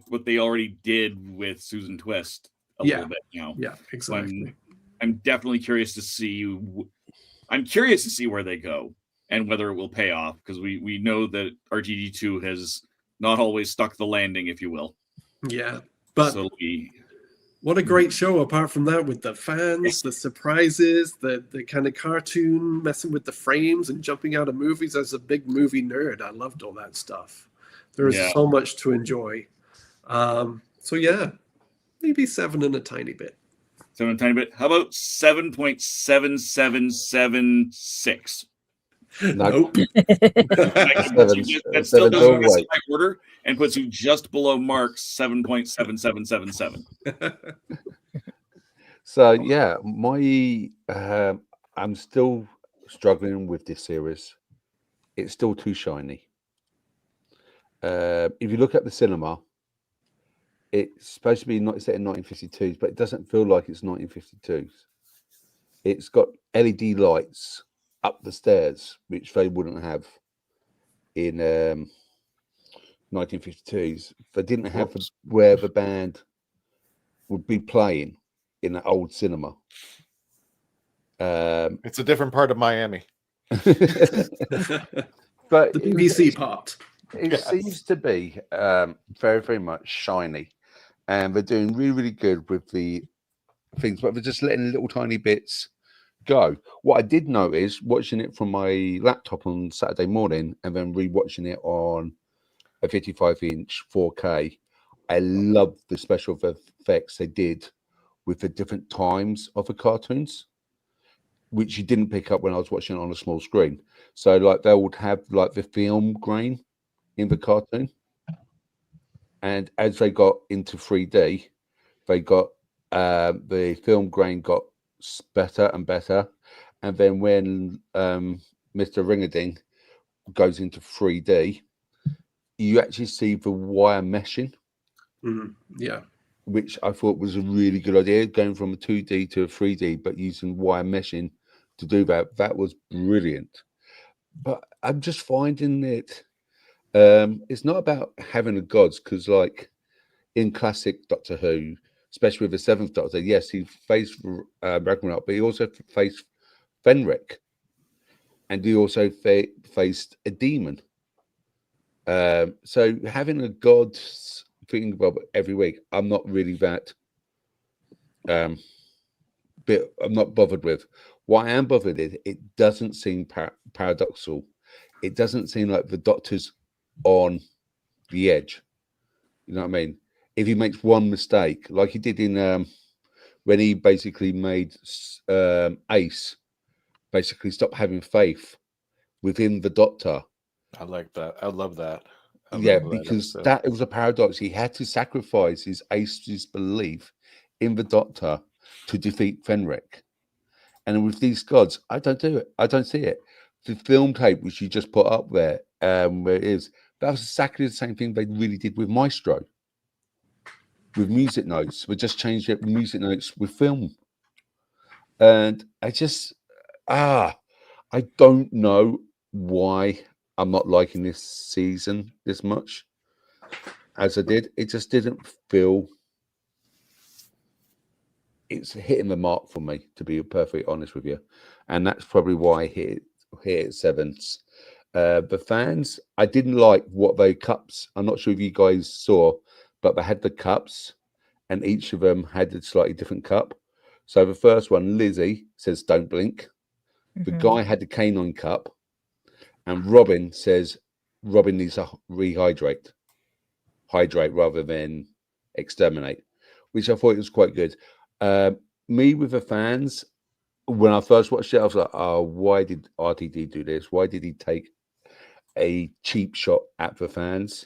what they already did with Susan Twist a little bit. Yeah, exactly. I'm definitely curious to see. I'm curious to see where they go and whether it will pay off, because we know that RTD2 has not always stuck the landing, if you will. Yeah, but what a great show, apart from that, with the fans, the surprises, the kind of cartoon messing with the frames and jumping out of movies. As a big movie nerd, I loved all that stuff. There is so much to enjoy. So yeah, maybe 7 and a tiny bit. 7 and a tiny bit. How about 7.7776? Nope. That still doesn't miss my order and puts you just below Mark's 7.7777. So yeah, I'm still struggling with this series. It's still too shiny. If you look at the cinema, it's supposed to be not set in 1952s, but it doesn't feel like it's 1952s. It's got LED lights up the stairs, which they wouldn't have in 1952s. They didn't have where the band would be playing in an old cinema. It's a different part of Miami. But the BBC part. It seems to be very, very much shiny. And they're doing really, really good with the things, but they're just letting little tiny bits go. What I did notice, watching it from my laptop on Saturday morning and then rewatching it on a 55-inch 4K, I love the special effects they did with the different times of the cartoons, which you didn't pick up when I was watching it on a small screen. So, like, they would have like the film grain in the cartoon, and as they got into 3D, they got the film grain got better and better, and then when Mr. Ringading goes into 3D, you actually see the wire meshing. Yeah, which I thought was a really good idea, going from a 2D to a 3D, but using wire meshing to do that. That was brilliant. But I'm just finding it, it's not about having the gods, because like in classic Doctor Who, especially with the Seventh Doctor, yes, he faced Ragnarok, but he also faced Fenric, and he also faced a demon. So having a god thinking about every week, I'm not really that bit. I'm not bothered with. What I am bothered is it doesn't seem paradoxical. It doesn't seem like the Doctor's on the edge. You know what I mean? If he makes one mistake, like he did in when he basically made Ace basically stop having faith within the Doctor. I like that. I love that. Because that was a paradox. He had to sacrifice his Ace's belief in the Doctor to defeat Fenric. And with these gods, I don't do it. I don't see it. The film tape which you just put up there, where it is, that was exactly the same thing they really did with Maestro. With music notes. We just changed it with music notes with film. And I just I don't know why I'm not liking this season this much as I did. It just didn't feel it's hitting the mark for me, to be perfectly honest with you. And that's probably why I hit it sevens. The fans, I didn't like what they cups. I'm not sure if you guys saw, but they had the cups and each of them had a slightly different cup. So the first one, Lizzie, says don't blink. The guy had the canine cup, and Robin says Robin needs to hydrate rather than exterminate, which I thought was quite good. Me with the fans, when I first watched it, I was like, oh, why did RTD do this? Why did he take a cheap shot at the fans?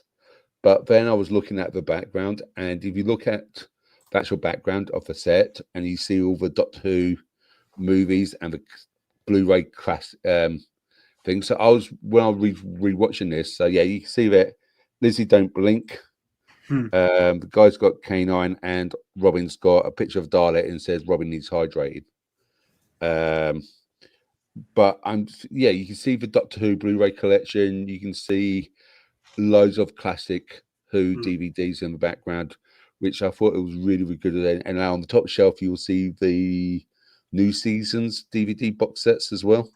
But then I was looking at the background, and if you look at the actual background of the set and you see all the Doctor Who movies and the Blu-ray class thing. So when I was rewatching this, so yeah, you can see that Lizzie don't blink. The guy's got canine, and Robin's got a picture of Dalek and says Robin needs hydrated. But you can see the Doctor Who Blu-ray collection. You can see loads of classic Who DVDs in the background, which I thought it was really, really good. And now on the top shelf, you'll see the new seasons DVD box sets as well,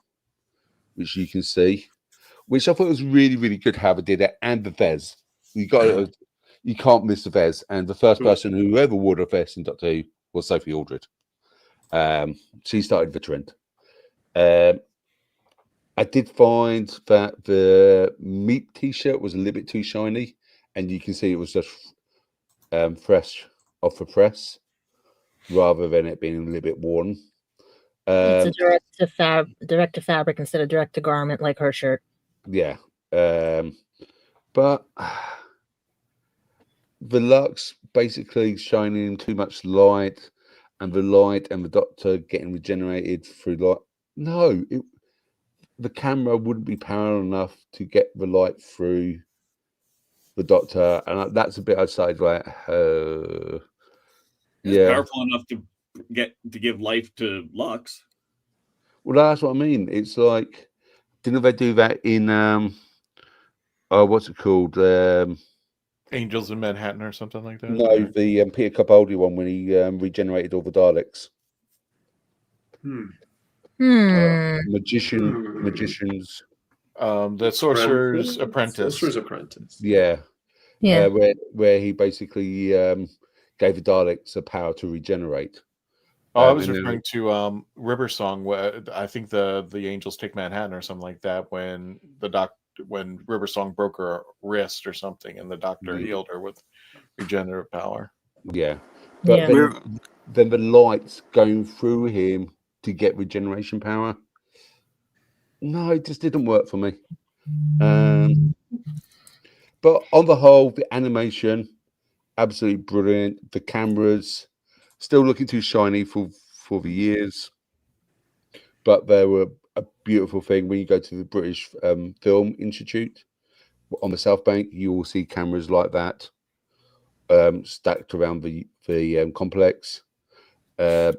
which you can see, which I thought was really, really good how they did it. And the Vez, you can't miss the Vez. And the first person who ever wore a Vez in Doctor Who was Sophie Aldred. She started the trend. I did find that the Meat T-shirt was a little bit too shiny, and you can see it was just fresh off the press, rather than it being a little bit worn. It's a direct to fabric instead of direct to garment, like her shirt. Yeah, but the Lux basically shining in too much light, and the light and the Doctor getting regenerated through light. No, the camera wouldn't be powerful enough to get the light through the Doctor, and that's a bit outside, right? It's Yeah. powerful enough to give life to Lux. Well, that's what I mean. It's like, didn't they do that in what's it called? Angels in Manhattan or something like that? No, the Peter Capaldi one when he regenerated all the Daleks. Magicians. The Sorcerer's Apprentice. Sorcerer's Apprentice. Yeah. Yeah. Where he basically gave the Daleks the power to regenerate. I was referring to River Song. Where I think the Angels Take Manhattan or something like that. When when River Song broke her wrist or something, and the Doctor healed her with regenerative power. Yeah, but then the lights going through him to get regeneration power. No, it just didn't work for me. But on the whole, the animation, absolutely brilliant. The cameras still looking too shiny for the years, but they were a beautiful thing. When you go to the British Film Institute on the South Bank, you will see cameras like that stacked around the complex. I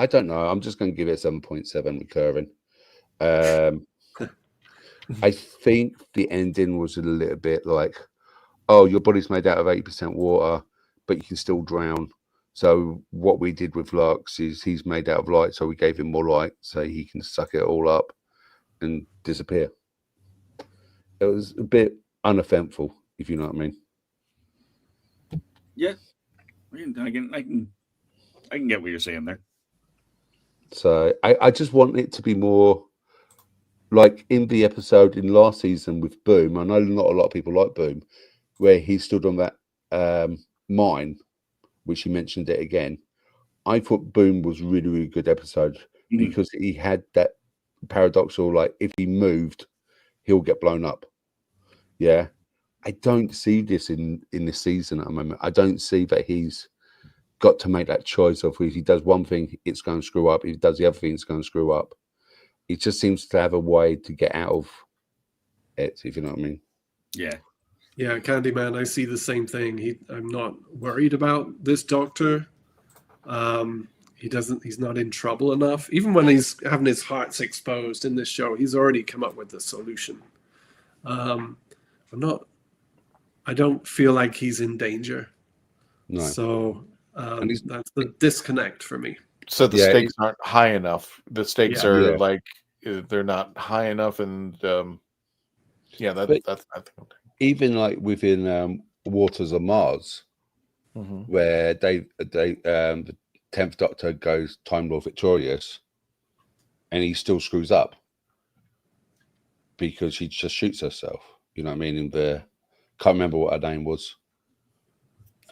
don't know. I'm just going to give it 7.7 recurring. I think the ending was a little bit like, oh, your body's made out of 80% water, but you can still drown. So what we did with Lux is he's made out of light, so we gave him more light so he can suck it all up and disappear. It was a bit uneventful, if you know what I mean. Yeah, I can get what you're saying there. So I just want it to be more like in the episode in last season with Boom. I know not a lot of people like Boom, where he stood on that mine, which he mentioned it again. I thought Boom was really, really good episode because he had that paradoxical, like if he moved, he'll get blown up. Yeah. I don't see this in this season at the moment. I don't see that he's got to make that choice of if he does one thing, it's going to screw up. If he does the other thing, it's going to screw up. He just seems to have a way to get out of it, if you know what I mean. Yeah. Yeah, Candyman, I see the same thing. I'm not worried about this Doctor. He's not in trouble enough. Even when he's having his hearts exposed in this show, he's already come up with the solution. I don't feel like he's in danger. No. So that's the disconnect for me. So the stakes aren't high enough. The stakes are like they're not high enough, and that's I think. Even like within Waters of Mars, where the 10th Doctor goes Time Lord victorious, and he still screws up because she just shoots herself. You know what I mean? In the can't remember what her name was.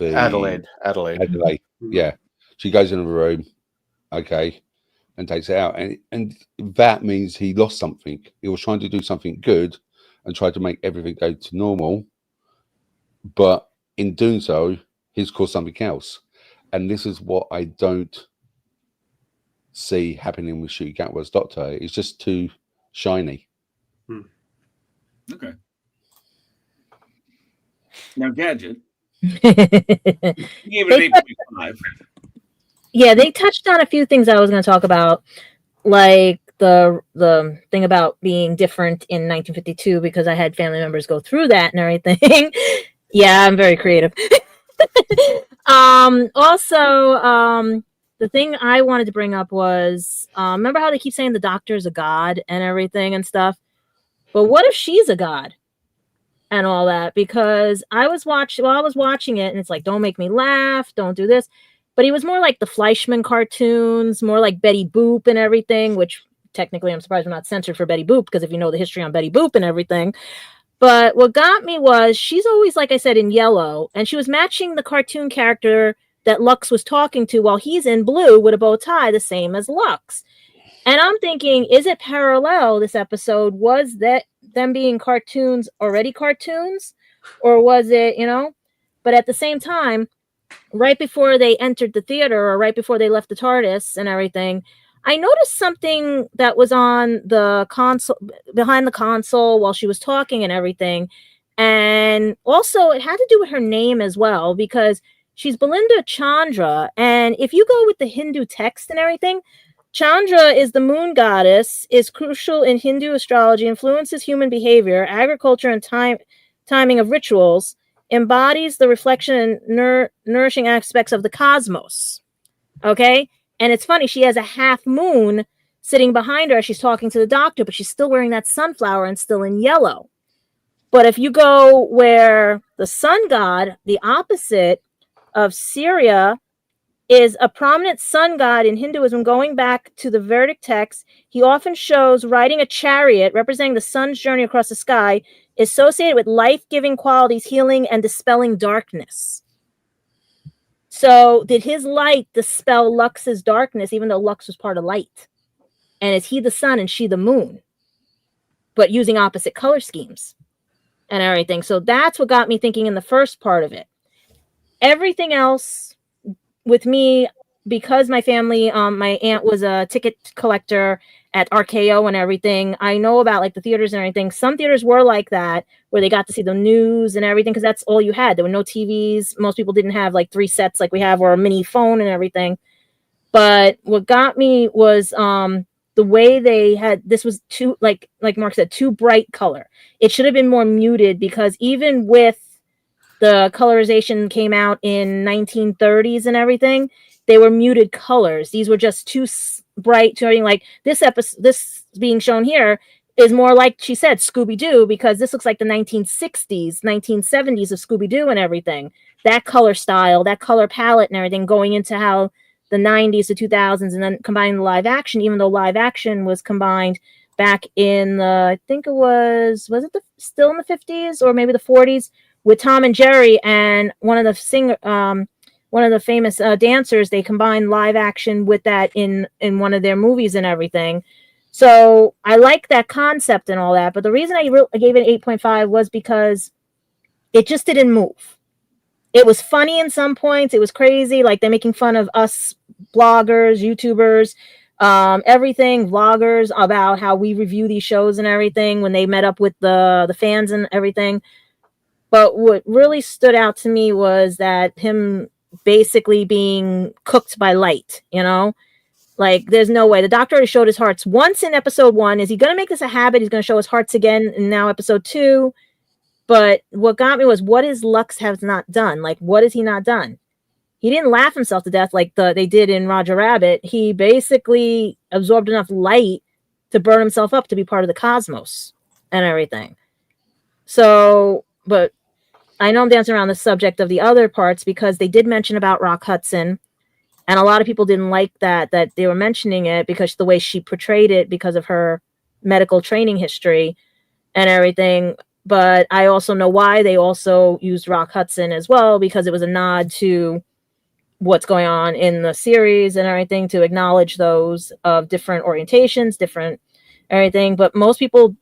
Adelaide. Yeah, she goes in the room, okay, and takes it out, and that means he lost something. He was trying to do something good and tried to make everything go to normal, but in doing so, he's caused something else. And this is what I don't see happening with Ncuti Gatwa's Doctor. It's just too shiny. Okay. Now, Gadget. Gave it an 8.5. Yeah, they touched on a few things I was going to talk about, like the thing about being different in 1952 because I had family members go through that and everything. Yeah, I'm very creative. Also, the thing I wanted to bring up was, remember how they keep saying the Doctor's a god and everything and stuff? But what if she's a god and all that? Because I was watching it and it's like, don't make me laugh, don't do this. But he was more like the Fleischman cartoons, more like Betty Boop and everything, which technically I'm surprised we're not censored for Betty Boop because if you know the history on Betty Boop and everything. But what got me was she's always, like I said, in yellow, and she was matching the cartoon character that Lux was talking to while he's in blue with a bow tie, the same as Lux. And I'm thinking, is it parallel, this episode? Was that them being cartoons already cartoons? Or was it, But at the same time, right before they entered the theater or right before they left the TARDIS and everything, I noticed something that was on the console, behind the console while she was talking and everything. And also it had to do with her name as well, because she's Belinda Chandra. And if you go with the Hindu text and everything, Chandra is the moon goddess, is crucial in Hindu astrology, influences human behavior, agriculture, and timing of rituals, embodies the reflection and nourishing aspects of the cosmos. Okay? And it's funny, she has a half moon sitting behind her as she's talking to the doctor, but she's still wearing that sunflower and still in yellow. But if you go where the sun god, the opposite of Syria, is a prominent sun god in Hinduism, going back to the Vedic text, he often shows riding a chariot representing the sun's journey across the sky, associated with life-giving qualities, healing, and dispelling darkness. So did his light dispel Lux's darkness, even though Lux was part of light? And is he the sun and she the moon? But using opposite color schemes and everything. So that's what got me thinking in the first part of it. Everything else with me, because my family, my aunt was a ticket collector at RKO and everything, I know about like the theaters and everything. Some theaters were like that, where they got to see the news and everything, because that's all you had. There were no TVs. Most people didn't have like 3 sets like we have, or a mini phone and everything. But what got me was the way they had, this was too, like Mark said, too bright color. It should have been more muted, because even with the colorization came out in 1930s and everything, they were muted colors. These were just too bright to everything. Like this episode, this being shown here is more like she said, Scooby-Doo, because this looks like the 1960s, 1970s of Scooby-Doo and everything. That color style, that color palette and everything, going into how the 90s to 2000s, and then combining the live action, even though live action was combined back in the, I think it was it still in the 50s or maybe the 40s, with Tom and Jerry, and one of the famous dancers, they combined live action with that in one of their movies and everything. So I like that concept and all that, but the reason I gave it 8.5 was because it just didn't move. It was funny in some points. It was crazy, like they're making fun of us bloggers, YouTubers, everything, vloggers, about how we review these shows and everything when they met up with the fans and everything. But what really stood out to me was that him basically being cooked by light, you know? Like, there's no way. The doctor already showed his hearts once in episode 1. Is he going to make this a habit? He's going to show his hearts again in now episode 2. But what got me was, what is Lux has not done? Like, what has he not done? He didn't laugh himself to death like they did in Roger Rabbit. He basically absorbed enough light to burn himself up to be part of the cosmos and everything. So, but I know I'm dancing around the subject of the other parts, because they did mention about Rock Hudson, and a lot of people didn't like that they were mentioning it, because the way she portrayed it, because of her medical training history and everything. But I also know why they also used Rock Hudson as well, because it was a nod to what's going on in the series and everything, to acknowledge those of different orientations, different everything. But most people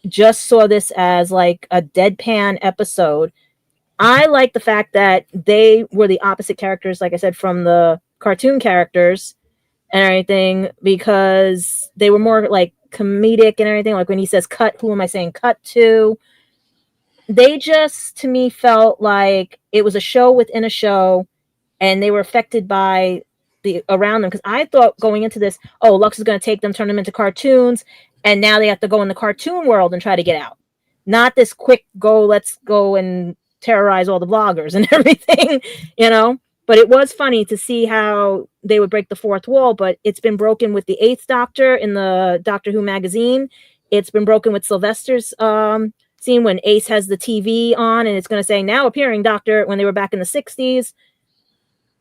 just saw this as like a deadpan episode. I like the fact that they were the opposite characters, like I said, from the cartoon characters and everything, because they were more like comedic and everything. Like when he says cut, who am I saying cut to? They just, to me, felt like it was a show within a show, and they were affected by the around them. Because I thought going into this, oh, Lux is going to take them, turn them into cartoons, and now they have to go in the cartoon world and try to get out. Not this quick go, let's go and terrorize all the bloggers and everything, you know. But it was funny to see how they would break the fourth wall. But it's been broken with the 8th Doctor in the Doctor Who magazine. It's been broken with Sylvester's scene when Ace has the TV on, and it's going to say now appearing Doctor, when they were back in the 60s.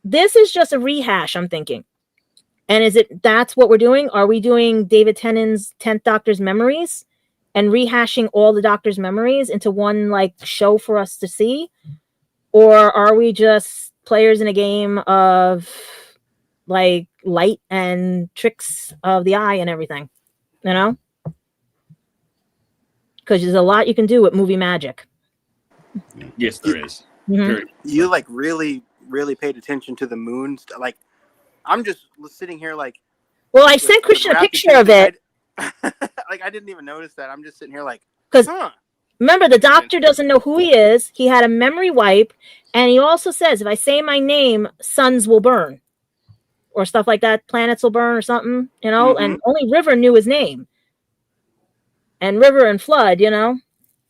This is just a rehash, I'm thinking. And that's what we're doing? Are we doing David Tennant's 10th Doctor's memories and rehashing all the Doctor's memories into one like show for us to see? Or are we just players in a game of like light and tricks of the eye and everything, you know? Because there's a lot you can do with movie magic. Yes, there is. Mm-hmm. You like really paid attention to the moon. Like, I'm just sitting here like, Well, I sent Christian a picture of it. Like, I didn't even notice that. I'm just sitting here like, because remember, the doctor doesn't know who he is. He had a memory wipe, and he also says, if I say my name, suns will burn. Or stuff like that, planets will burn or something, you know? And only River knew his name. And River and Flood, you know?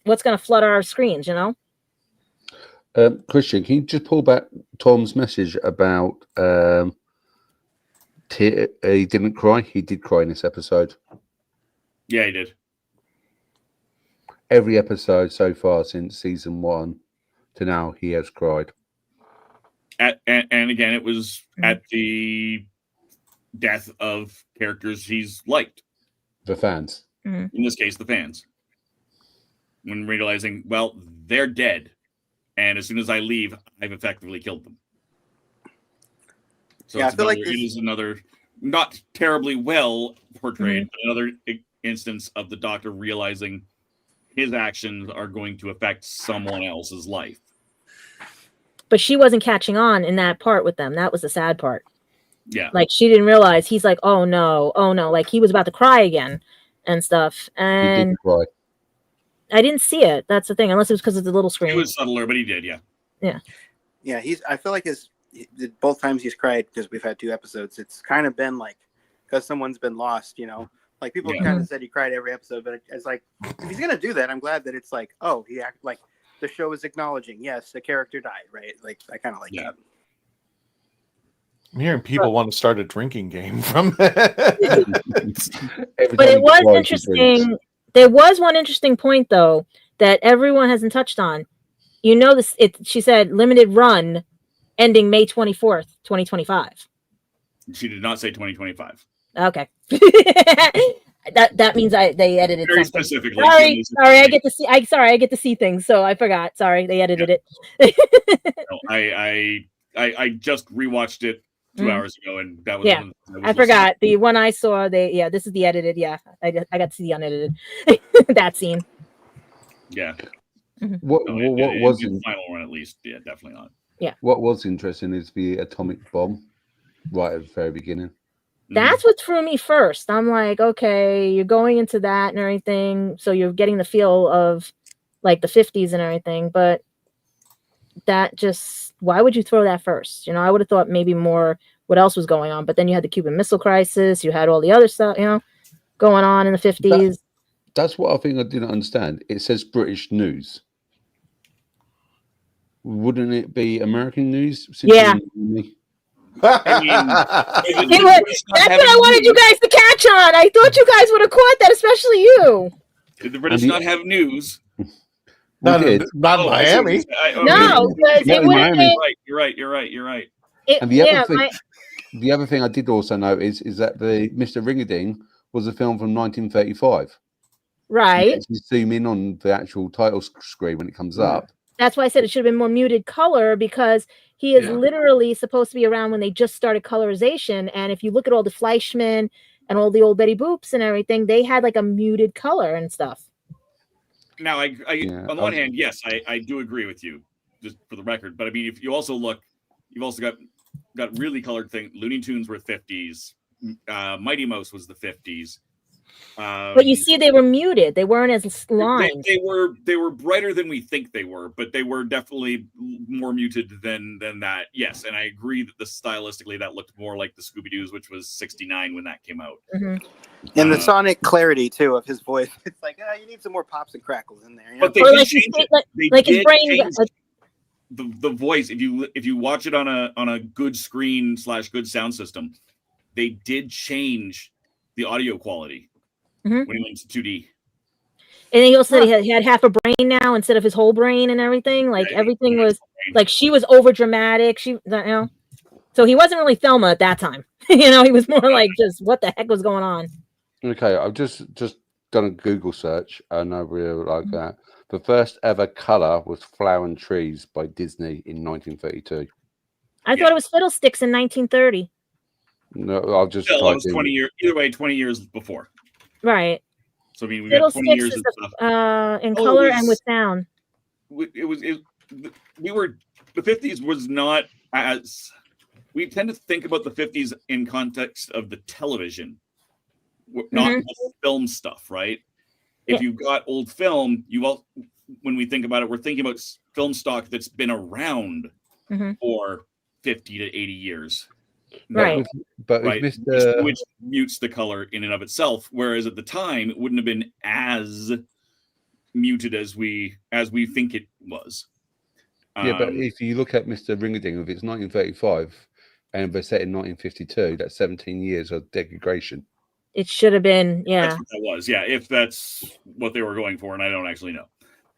What's going to flood our screens, you know? Christian, can you just pull back Tom's message about he didn't cry? He did cry in this episode. Yeah, he did. Every episode so far since season 1 to now, he has cried. And again, it was at the death of characters he's liked. The fans. In this case, the fans. When realizing, well, they're dead. And as soon as I leave, I've effectively killed them. So yeah, it's I feel like it is another, not terribly well portrayed, but another instance of the Doctor realizing his actions are going to affect someone else's life. But she wasn't catching on in that part with them. That was the sad part. Yeah. Like, she didn't realize. He's like, oh no. Like, he was about to cry again and stuff. And he did cry. I didn't see it. That's the thing. Unless it was because of the little screen. It was subtler, but he did, yeah. Yeah. Yeah, I feel like both times he's cried, because we've had 2 episodes, it's kind of been like, because someone's been lost, you know? Like, people kind of said he cried every episode, but it's like, if he's going to do that, I'm glad that it's like, oh, he acted like, the show is acknowledging, yes, the character died, right? Like, I kind of like that. I'm hearing people want to start a drinking game from that. But it was interesting. There was one interesting point, though, that everyone hasn't touched on. You know, she said limited run ending May 24th, 2025. She did not say 2025. Okay. That means they edited very something. specifically. Sorry, I get to see things, so I forgot. Sorry, they edited it. No, I just rewatched it 2 hours ago, and that was I forgot the one I saw. This is the edited. Yeah, I got to see the unedited that scene. Yeah. What was the final one at least? Yeah, definitely not. Yeah. What was interesting is the atomic bomb right at the very beginning. That's what threw me first. I'm like, okay, you're going into that and everything, so you're getting the feel of like the 50s and everything, but that just, why would you throw that first? You know, I would have thought maybe more what else was going on, but then you had the Cuban Missile Crisis, you had all the other stuff, you know, going on in the 50s. That's what I think I didn't understand. It says British news. Wouldn't it be American news? Yeah. I mean, that's what I wanted you guys to catch on. I thought you guys would have caught that, especially you. Did the British not have news? Not in Miami. No, because it would have been. You're right. And the other thing I did also notice is that the Mr. Ring-a-Ding was a film from 1935. Right. You zoom in on the actual title screen when it comes up. That's why I said it should have been more muted color, because he is literally supposed to be around when they just started colorization. And if you look at all the Fleischman and all the old Betty Boops and everything, they had like a muted color and stuff. Now, on the one hand, yes, I do agree with you, just for the record. But I mean, if you also look, you've also got really colored things. Looney Tunes were 50s. Mighty Mouse was the 50s. But you see, they were muted. They weren't as lined. They were brighter than we think they were, but they were definitely more muted than that. Yes, and I agree that stylistically that looked more like the Scooby-Doo's, which was 69 when that came out. And the sonic clarity too of his voice. It's like, you need some more pops and crackles in there. You know? But they did change it. His brain. The voice. If you watch it on a good screen / good sound system, they did change the audio quality. When he went to 2D. And then he also said he had half a brain now instead of his whole brain and everything. Like everything was like, she was over dramatic. She, you know, so he wasn't really Thelma at that time. You know, he was more like just what the heck was going on. Okay, I've just done a Google search. I know really like that. The first ever color was Flower and Trees by Disney in 1932. I thought it was Fiddlesticks in 1930. No, I'll just. It was 20 years. Either way, 20 years before. Right. So I mean, we got 20 years of stuff. In color and with sound. The 50s was not as we tend to think about the 50s in context of the television, not the film stuff, right? If you've got old film, when we think about it, we're thinking about film stock that's been around for 50 to 80 years. Right. Which mutes the color in and of itself. Whereas at the time, it wouldn't have been as muted as we think it was. Yeah, but if you look at Mr. Ring-a-Ding, if it's 1935 and they're set in 1952, that's 17 years of degradation. It should have been, That's what that was. Yeah, if that's what they were going for, and I don't actually know.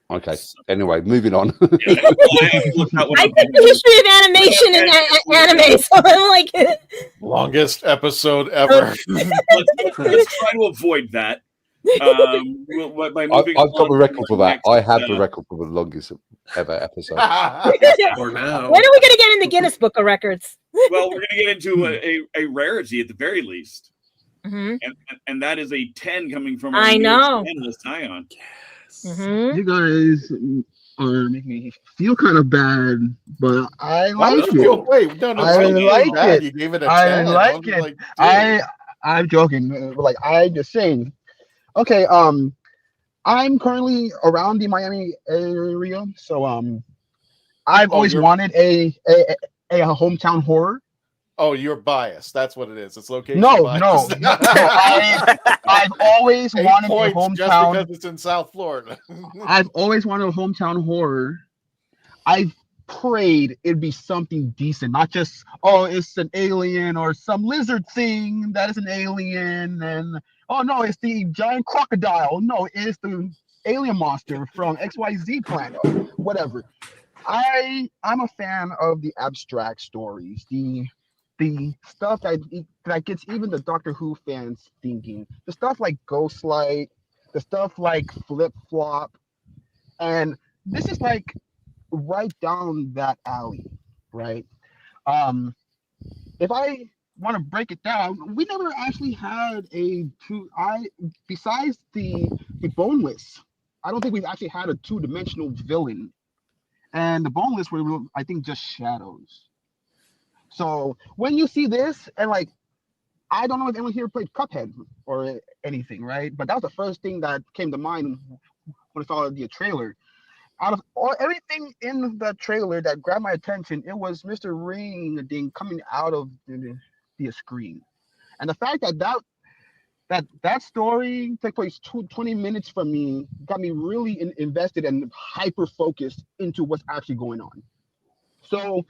Okay. Anyway, moving on. I think the history of animation and anime, so I'm like longest episode ever. let's try to avoid that. I've got the record for that. I have the record for the longest ever episode. Or now. When are we going to get in the Guinness Book of Records? Well, we're going to get into a rarity at the very least. And that is a 10 coming from our panelist, Ion. You guys are making me feel kind of bad, but I like it. I like it. You gave it a 10. I like it. I'm joking. Like, I'm just saying. Okay, I'm currently around the Miami area, so I've always wanted a hometown horror. Oh, you're biased. That's what it is. It's location bias. No. I've always wanted a hometown. Just because it's in South Florida. I've always wanted a hometown horror. I've prayed it'd be something decent, not just it's an alien or some lizard thing that is an alien, and no, it's the giant crocodile. No, it's the alien monster from XYZ planet, whatever. I'm a fan of the abstract stories, the stuff that gets even the Doctor Who fans thinking. The stuff like Ghostlight, the stuff like Flip Flop, and this is like right down that alley, right? If I want to break it down, we never actually had besides the Boneless. I don't think we've actually had a two-dimensional villain, and the Boneless were, I think, just shadows. So when you see this, and like, I don't know if anyone here played Cuphead or anything, right? But that was the first thing that came to mind when I saw the trailer. Out of everything in the trailer that grabbed my attention, it was Mr. Ring-a-Ding coming out of the screen, and the fact that story took place 20 minutes from me got me really invested and hyper focused into what's actually going on. So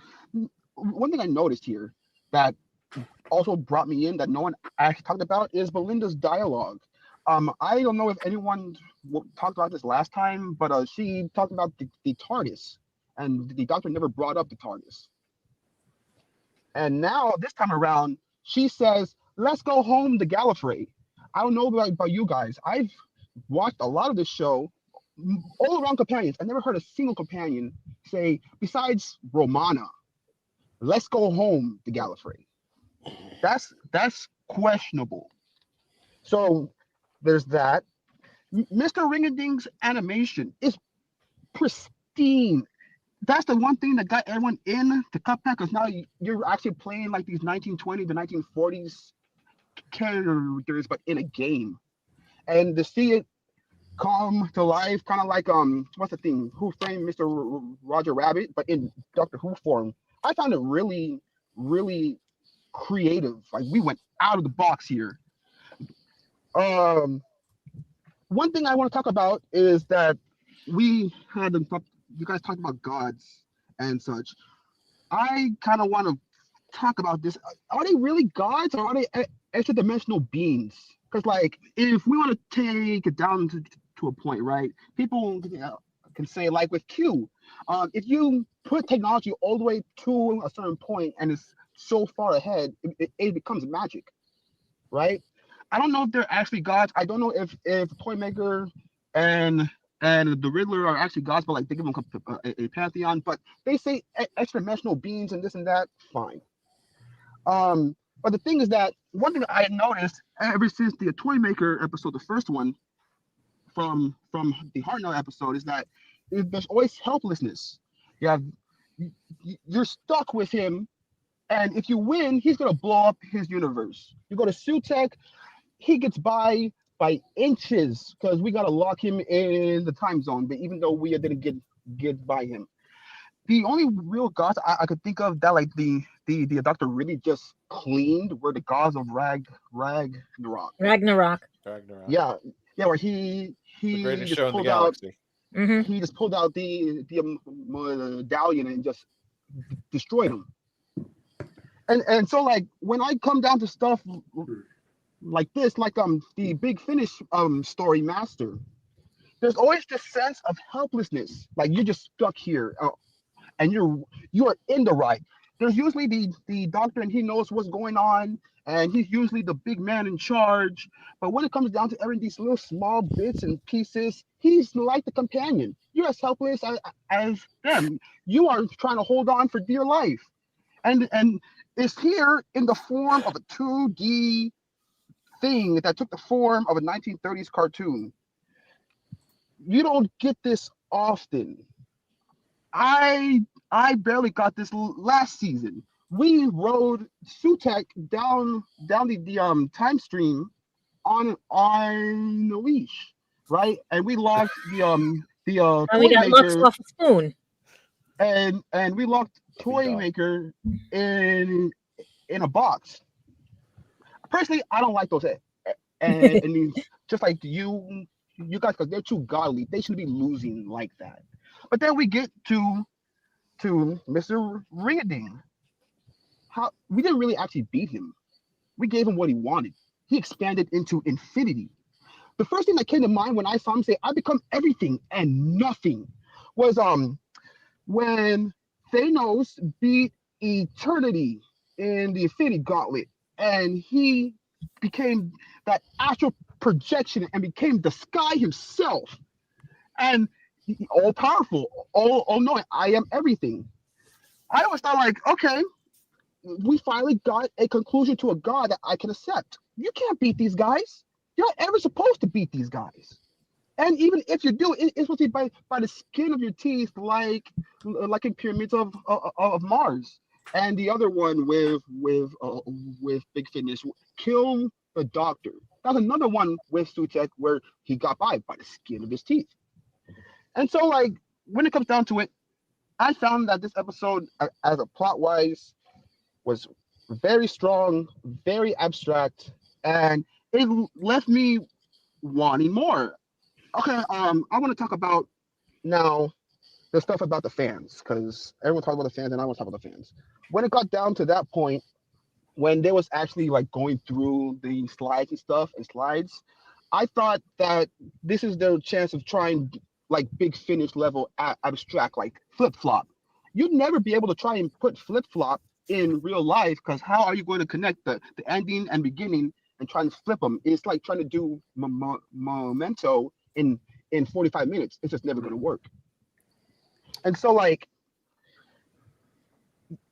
one thing I noticed here that also brought me in that no one actually talked about is Belinda's dialogue. I don't know if anyone talked about this last time, but she talked about the TARDIS, and the Doctor never brought up the TARDIS. And now, this time around, she says, "Let's go home to Gallifrey." I don't know about you guys. I've watched a lot of this show, all around companions. I never heard a single companion say, besides Romana, "Let's go home to Gallifrey." That's questionable. So there's that. Mr. Ring-a-Ding's animation is pristine. That's the one thing that got everyone in to Cuphead, because now you're actually playing like these 1920s to 1940s characters, but in a game. And to see it come to life, kind of like what's the thing? Who Framed Mr. Roger Rabbit, but in Doctor Who form. I found it really, really creative. Like, we went out of the box here. One thing I want to talk about is that you guys talked about gods and such. I kind of want to talk about this. Are they really gods, or are they extra dimensional beings? Because, like, if we want to take it down to a point, right? People can say, like with Q, if you put technology all the way to a certain point and it's so far ahead, it becomes magic, right? I don't know if they're actually gods. I don't know if Toymaker and the Riddler are actually gods, but like they give them a pantheon. But they say extra-dimensional beings and this and that. Fine. But the thing is that one thing I noticed ever since the Toymaker episode, the first one from the Hartnell episode, is that there's always helplessness. You're stuck with him, And if you win, he's gonna blow up his universe. You go to Sutek, he gets by inches because we gotta lock him in the time zone. But even though we didn't get by him, the only real gods I could think of that like the Doctor really just cleaned were the gods of Ragnarok. Ragnarok. Yeah, where he The greatest just show in the pulled out. galaxy. He just pulled out the medallion and just destroyed him. And so like when I come down to stuff like this, like the Big Finish story master, there's always this sense of helplessness, like you're just stuck here, and you are in the right. There's usually the doctor, and he knows what's going on, and he's usually the big man in charge. But when it comes down to every these little small bits and pieces, he's like the companion. You're as helpless as them. You are trying to hold on for dear life, and it's here in the form of a 2D thing that took the form of a 1930s cartoon. You don't get this often. I barely got this last season. We rode Sutek down the time stream on a leash, right? And we locked and we got Lux off a spoon. And we locked Toy Maker in a box. Personally, I don't like those. And just like you guys, because they're too godly, they shouldn't be losing like that. But then we get to Mr. Ring-a-Ding. How we didn't really actually beat him. We gave him what he wanted. He expanded into infinity. The first thing that came to mind when I saw him say, "I become everything and nothing," was when Thanos beat Eternity in the Infinity Gauntlet, and he became that astral projection and became the sky himself, and all powerful, all knowing. I am everything. I always thought, like, okay, we finally got a conclusion to a god that I can accept. You can't beat these guys. You're not ever supposed to beat these guys. And even if you do, it's supposed to be by the skin of your teeth, like in Pyramids of Mars. And the other one with Big Finish, kill the Doctor. That's another one with Sutek where he got by the skin of his teeth. And so, like, when it comes down to it, I found that this episode, as a plot-wise, was very strong, very abstract, and it left me wanting more. Okay, I want to talk about now the stuff about the fans, because everyone talks about the fans, and I want to talk about the fans. When it got down to that point, when they was actually like going through the slides and stuff and slides, I thought that this is their chance of trying like Big Finish level abstract, like flip-flop. You'd never be able to try and put flip-flop in real life, because how are you going to connect the ending and beginning and try and flip them? It's like trying to do Memento in 45 minutes. It's just never going to work. And so, like,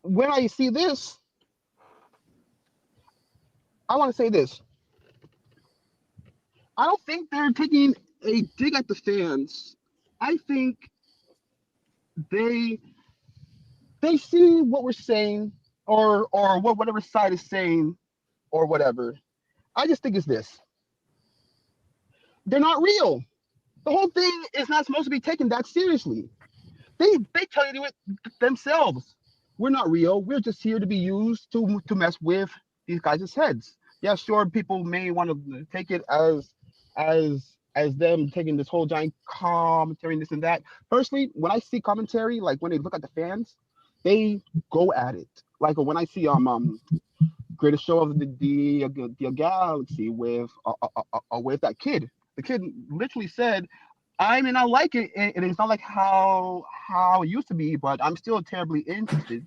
when I see this, I want to say this. I don't think they're taking a dig at the fans. I think they see what we're saying, or what whatever side is saying, or whatever. I just think it's this. They're not real. The whole thing is not supposed to be taken that seriously. They tell you it themselves. We're not real. We're just here to be used to mess with these guys' heads. Yeah, sure, people may want to take it as them taking this whole giant commentary and this and that. Personally, when I see commentary, like when they look at the fans, they go at it. Like when I see Greatest Show of the Galaxy with that kid. The kid literally said, I may not like it, and it's not like how it used to be, but I'm still terribly interested.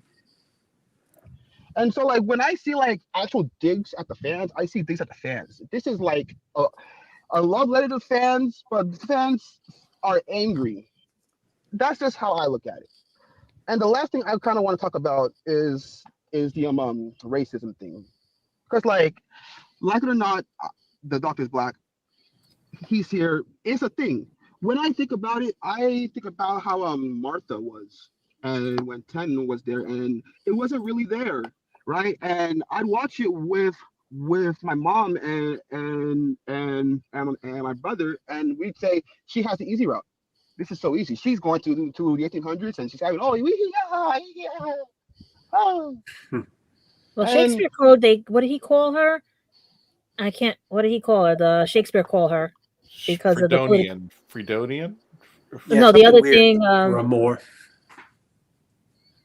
And so, like, when I see like actual digs at the fans, I see digs at the fans. This is like a love letter to fans, but the fans are angry. That's just how I look at it. And the last thing I kind of want to talk about is the racism thing, because like it or not, the Doctor's black. He's here. It's a thing. When I think about it, I think about how Martha was, and when Ten was there, and it wasn't really there. right? And I'd watch it with my mom and my brother, and we'd say she has the easy route. This is so easy. She's going to the 1800s, and she's having oh. Well, Shakespeare Code. What did he call her? I can't. What did he call her? The Shakespeare call her because of the Fridonian. No, the other thing. Or more.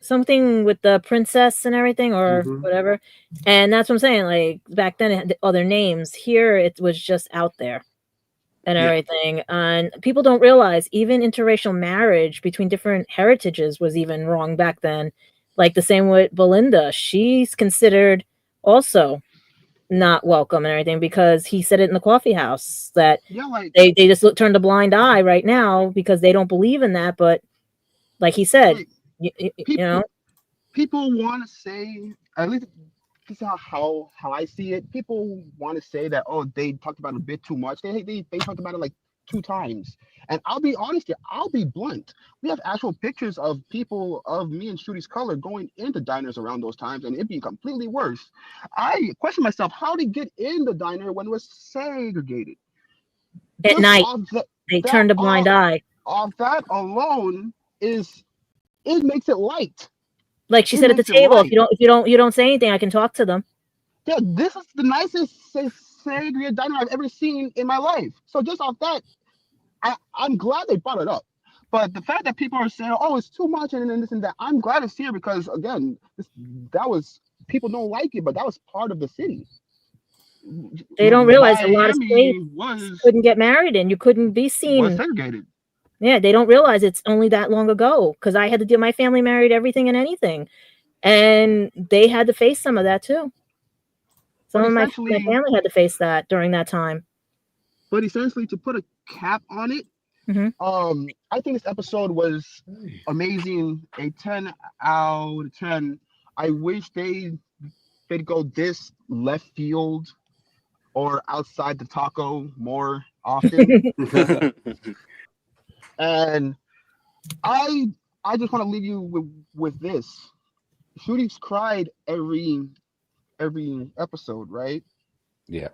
Something with the princess and everything, or whatever. And that's what I'm saying. Like back then, it had other names. Here, it was just out there and everything. And people don't realize even interracial marriage between different heritages was even wrong back then. Like the same with Belinda. She's considered also not welcome and everything because he said it in the coffee house that they just turned a blind eye right now because they don't believe in that. But like he said, you know, people want to say, at least this is how I see it. People want to say that they talked about it a bit too much. They talked about it like 2 times. And I'll be honest here, I'll be blunt. We have actual pictures of people of me and Shooty's color going into diners around those times, and it'd be completely worse. I question myself, how did he get in the diner when it was segregated? At night, they turned a blind eye. Off that alone it makes it light. Like she said at the table, if you don't say anything, I can talk to them. Yeah, this is the nicest segregated diner I've ever seen in my life. So just off that, I'm glad they brought it up. But the fact that people are saying, "Oh, it's too much," and this and that, I'm glad it's here because again, that was people don't like it, but that was part of the city. They don't realize a lot of states couldn't get married and you couldn't be seen. Was segregated. Yeah, they don't realize it's only that long ago because I had to do my family married everything and anything, and they had to face some of that too. Some of my family had to face that during that time. But essentially, to put a cap on it, I think this episode was amazing. A 10 out of 10. I wish they'd go this left field or outside the taco more often. And I just want to leave you with this. Shooty's cried every episode, right? Yeah.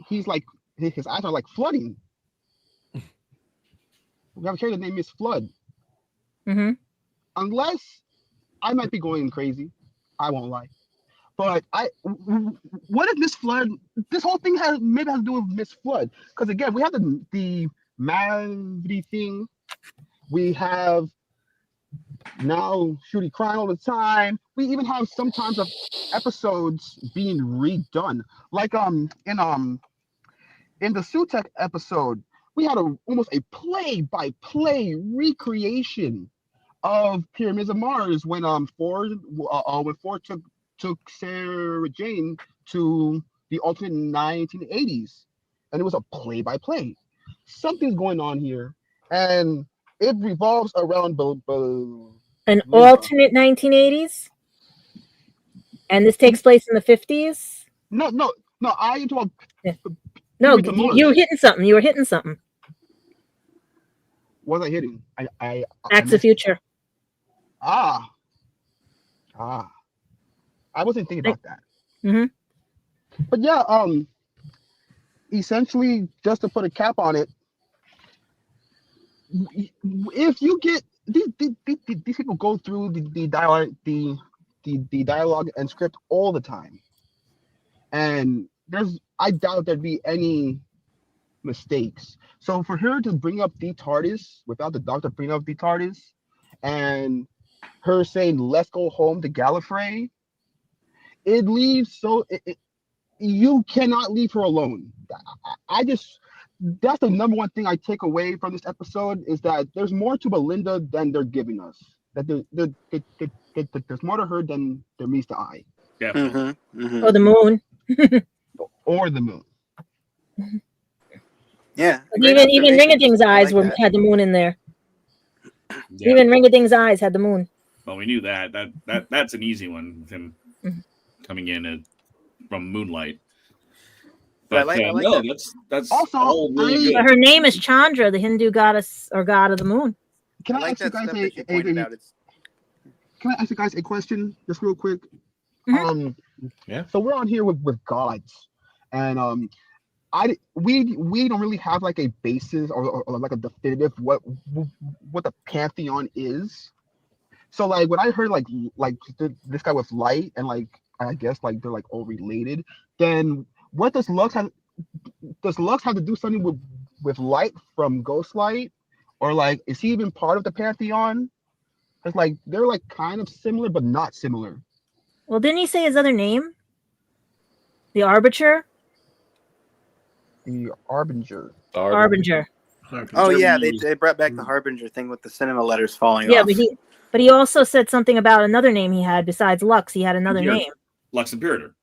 He's like his eyes are like flooding. We have a character named Miss Flood. Unless I might be going crazy, I won't lie. But what if Miss Flood? This whole thing maybe has to do with Miss Flood, because again, we have the Mavity thing. We have now Shooty crying all the time. We even have sometimes of episodes being redone, like in the Sutek episode, we had almost a play-by-play recreation of Pyramids of Mars when Ford took Sarah Jane to the alternate 1980s, and it was a play-by-play. Something's going on here, and it revolves around an alternate 1980s, and this takes place in the 50s. No. I talk. No, you were hitting something. You were hitting something. What was I hitting? Back to the Future. I wasn't thinking about that. But yeah, essentially, just to put a cap on it, if you get these people go through the dialogue and script all the time, and I doubt there'd be any mistakes. So for her to bring up the TARDIS without the Doctor bringing up the TARDIS, and her saying "Let's go home" to Gallifrey, it leaves you cannot leave her alone. That's the number one thing I take away from this episode, is that there's more to Belinda than they're giving us. That there's more to her than there meets the eye. Yeah. Or the moon. Or the moon. Yeah. Even Ring-a-Ding's eyes had the moon in there. Yeah. Even Ring-a-Ding's eyes had the moon. Well, we knew that's an easy one with him coming in from Moonlight. But I like no, that. that's also all really good. Her name is Chandra, the Hindu goddess or god of the moon. Can I ask you guys can I ask you guys a question just real quick? Yeah. So we're on here with gods, and we don't really have like a basis or like a definitive what the pantheon is. So like when I heard like this guy with light and like I guess like they're like all related, then what does Lux have? Does Lux have to do something with light from Ghostlight, or like is he even part of the pantheon? It's like they're like kind of similar but not similar. Well, didn't he say his other name? The Arbiter? The Harbinger. Harbinger. Oh yeah, they brought back the Harbinger thing with the cinema letters falling Yeah, off. but he also said something about another name he had besides Lux. He had another name. Lux Imperator.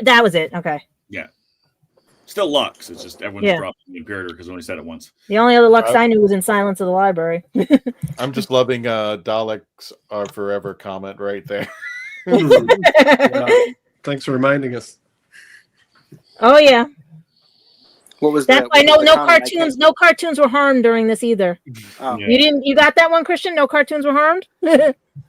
That was it. Okay. Yeah. Still Lux. It's just everyone's dropping the Imperator because only said it once. The only other Lux I knew was in Silence of the Library. I'm just loving Daleks Are Forever comment right there. Thanks for reminding us. Oh yeah. What was That's why no cartoons were harmed during this either. Oh. You got that one, Christian? No cartoons were harmed?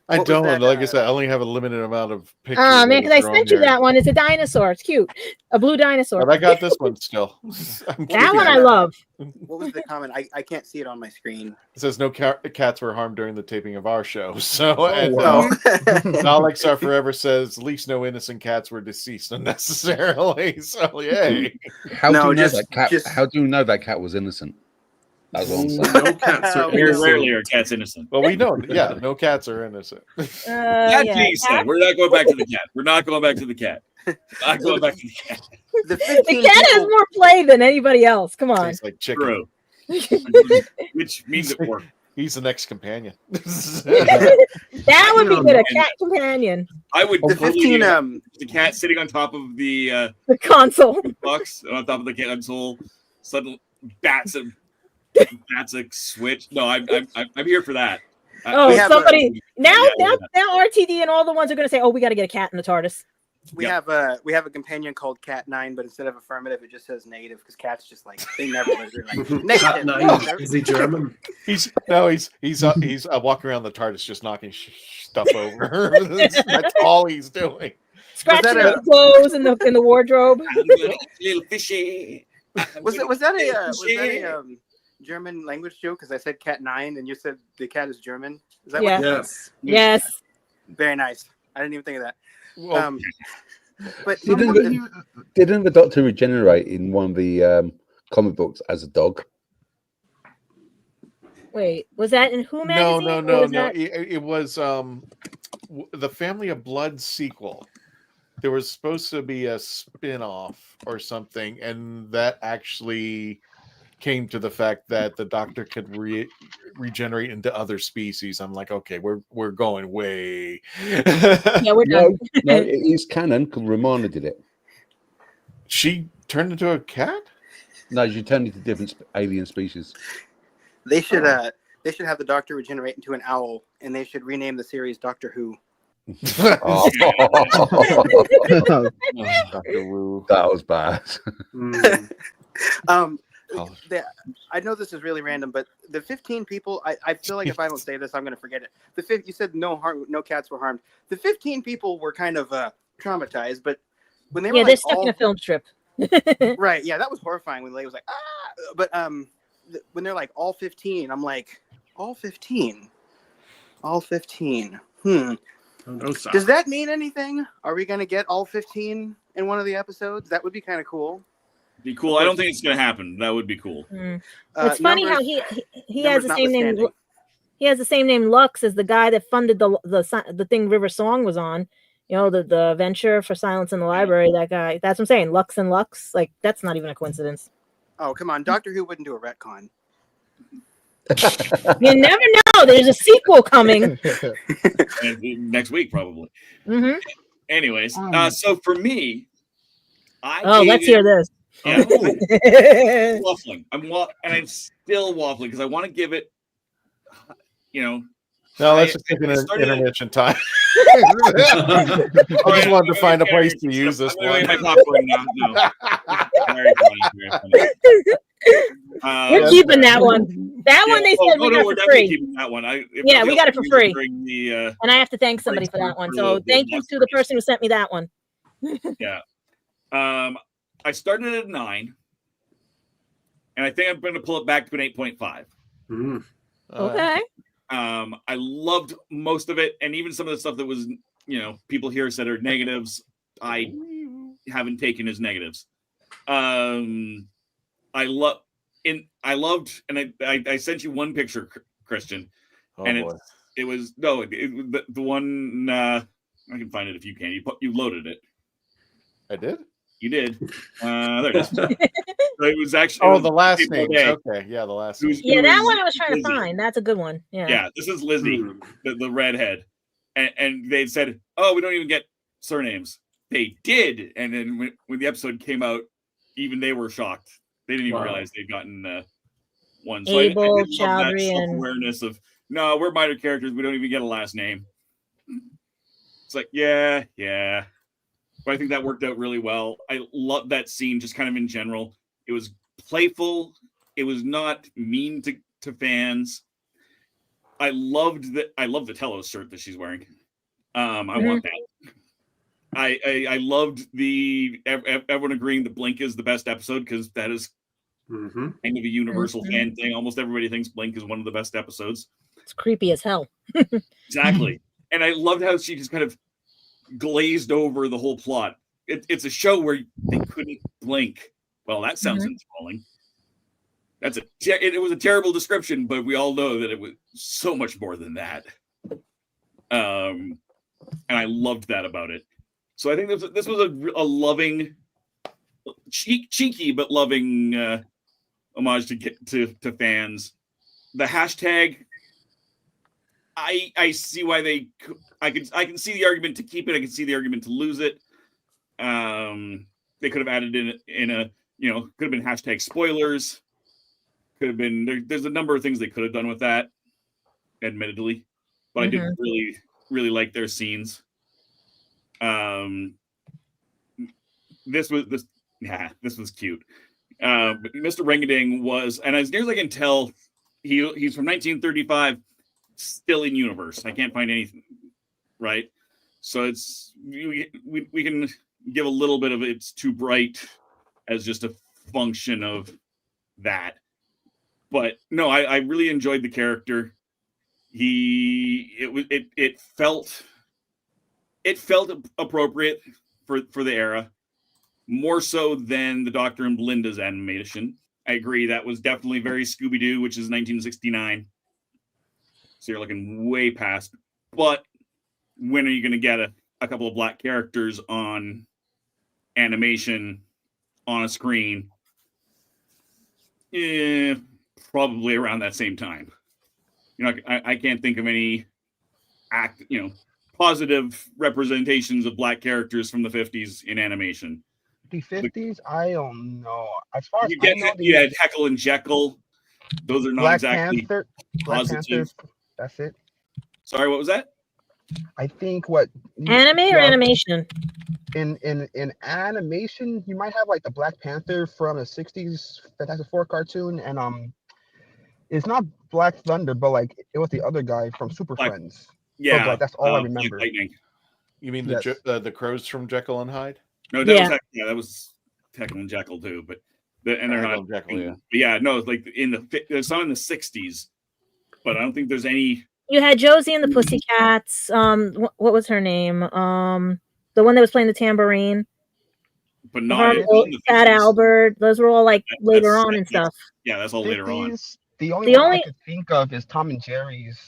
I don't. Like I said, I only have a limited amount of pictures. Oh man, because I sent you that one. It's a dinosaur. It's cute. A blue dinosaur. But I got this one still. That one I love. What was the comment? I can't see it on my screen. It says no cats were harmed during the taping of our show. So wow. Daleks Are Forever says at least no innocent cats were deceased unnecessarily. So yay. How do you know that cat was innocent? That's what I'm saying. No cats are Very rarely are cats innocent. Well, we know. Yeah, no cats are innocent. That being said, we're not going back to the cat. We're not going back to the cat. Not going back to the cat. The cat has more play than anybody else. Come on. Tastes like chicken. Which means it worked. He's the next companion. That would be good. A cat companion. I would the 15 the cat sitting on top of the console box on top of the console. Suddenly bats a switch. No, I'm here for that. Now RTD and all the ones are going to say, "Oh, we got to get a cat in the TARDIS." We have a companion called Cat 9, but instead of affirmative, it just says negative because cats just like they never listen. Like, Cat 9 is he German? He's walking around the TARDIS just knocking stuff over. That's all he's doing. Scratching his clothes in the wardrobe. Little fishy. Was that a German language joke? Because I said Cat 9 and you said the cat is German. Is that what? Yes. Very nice. I didn't even think of that. But didn't the Doctor regenerate in one of the comic books as a dog? Wait, was that in Who magazine? No. It was the Family of Blood sequel. There was supposed to be a spin-off or something, and that actually came to the fact that the Doctor could regenerate into other species. I'm like, okay, we're going way. Yeah, we're done. No, it is canon. Romana did it. She turned into a cat? No, she turned into different alien species. They should have the Doctor regenerate into an owl, and they should rename the series Doctor Who. Dr. Wu. That was bad. I know this is really random, but the 15 people, I feel like if I don't say this, I'm going to forget it. You said no cats were harmed. The 15 people were kind of traumatized, but when they were they're stuck in a film strip. Right, yeah, that was horrifying when Leigh was like, but when they're like all 15, I'm like, all 15? Does that mean anything? Are we going to get all 15 in one of the episodes? That would be kind of cool. Be cool. I don't think it's going to happen. That would be cool. It's funny how he has the same name. He has the same name Lux as the guy that funded the thing River Song was on. You know, the venture for Silence in the Library. That guy. That's what I'm saying. Lux and Lux. Like that's not even a coincidence. Oh come on, Doctor Who wouldn't do a retcon. You never know. There's a sequel coming next week, probably. Mm-hmm. Anyways, so for me, let's hear this. Yeah, I'm waffling. I'm still waffling because I want to give it. No, let's just take an intermission time. I just wanted to find a place to use this one. My popcorn now. No. Very funny. We're keeping that one. That one they said we got we're for definitely free. keeping that one. Yeah, we got it for free. The, and I have to thank somebody for that one. So thank you to the person who sent me that one. Yeah. I started at 9, and I think I'm going to pull it back to an 8.5. Okay. I loved most of it, and even some of the stuff that was, people here said are negatives, I haven't taken as negatives. I loved, and I sent you one picture, Christian, and it was the one. I can find it if you can. You loaded it. I did. You did. There it is. It was actually the last name. Okay, yeah, the last name. Yeah, that one I was trying to find. That's a good one. Yeah. Yeah, this is Lizzie, the redhead, and they said, "Oh, we don't even get surnames." They did, and then when the episode came out, even they were shocked. They didn't even realize they'd gotten one. So Abel, I did love that Chowdhury, self-awareness of no, we're minor characters. We don't even get a last name. It's like yeah. But I think that worked out really well. I love that scene just kind of in general. It was playful. It was not mean to fans. I loved the Telos shirt that she's wearing. I want that. I loved everyone agreeing that Blink is the best episode because that is kind of a universal fan thing. Almost everybody thinks Blink is one of the best episodes. It's creepy as hell. Exactly. And I loved how she just kind of glazed over the whole plot. It's a show where they couldn't blink. Well, that sounds enthralling. It was a terrible description, but we all know that it was so much more than that. And I loved that about it. So I think this was a loving, cheeky but loving homage to fans. The hashtag, I see why I can see the argument to keep it. I can see the argument to lose it. They could have added in a could have been hashtag spoilers. Could have been there's a number of things they could have done with that, admittedly, but I did really like their scenes. This was cute. But Mr. Rengading was, and as near as I can tell, he's from 1935, still in universe. I can't find anything, right? So we can give a little bit of it's too bright as just a function of that. But no, I really enjoyed the character. It felt appropriate for the era, more so than the Doctor and Belinda's animation. I agree, that was definitely very Scooby-Doo, which is 1969. So you're looking way past. But when are you going to get a couple of black characters on animation on a screen? Probably around that same time. I can't think of any positive representations of black characters from the 50s in animation. The 50s? I don't know. As far as you had Heckle and Jekyll. Those are not Black exactly Panther, positive. That's it. Sorry, what was that? I think what anime or animation? In animation, you might have like the Black Panther from the 60s Fantastic Four cartoon, and it's not Black Thunder, but like it was the other guy from Super Friends. Yeah, so, like, that's all I remember. You mean the crows from Jekyll and Hyde? No, that was Jekyll and Jekyll too, but they're not Jekyll. No, like there's some in the 60s, but I don't think there's any. You had Josie and the Pussycats. What was her name? The one that was playing the tambourine. But not Fat Albert. Those were all like later on and stuff. Yeah, that's all later on. The only one I could think of is Tom and Jerry's.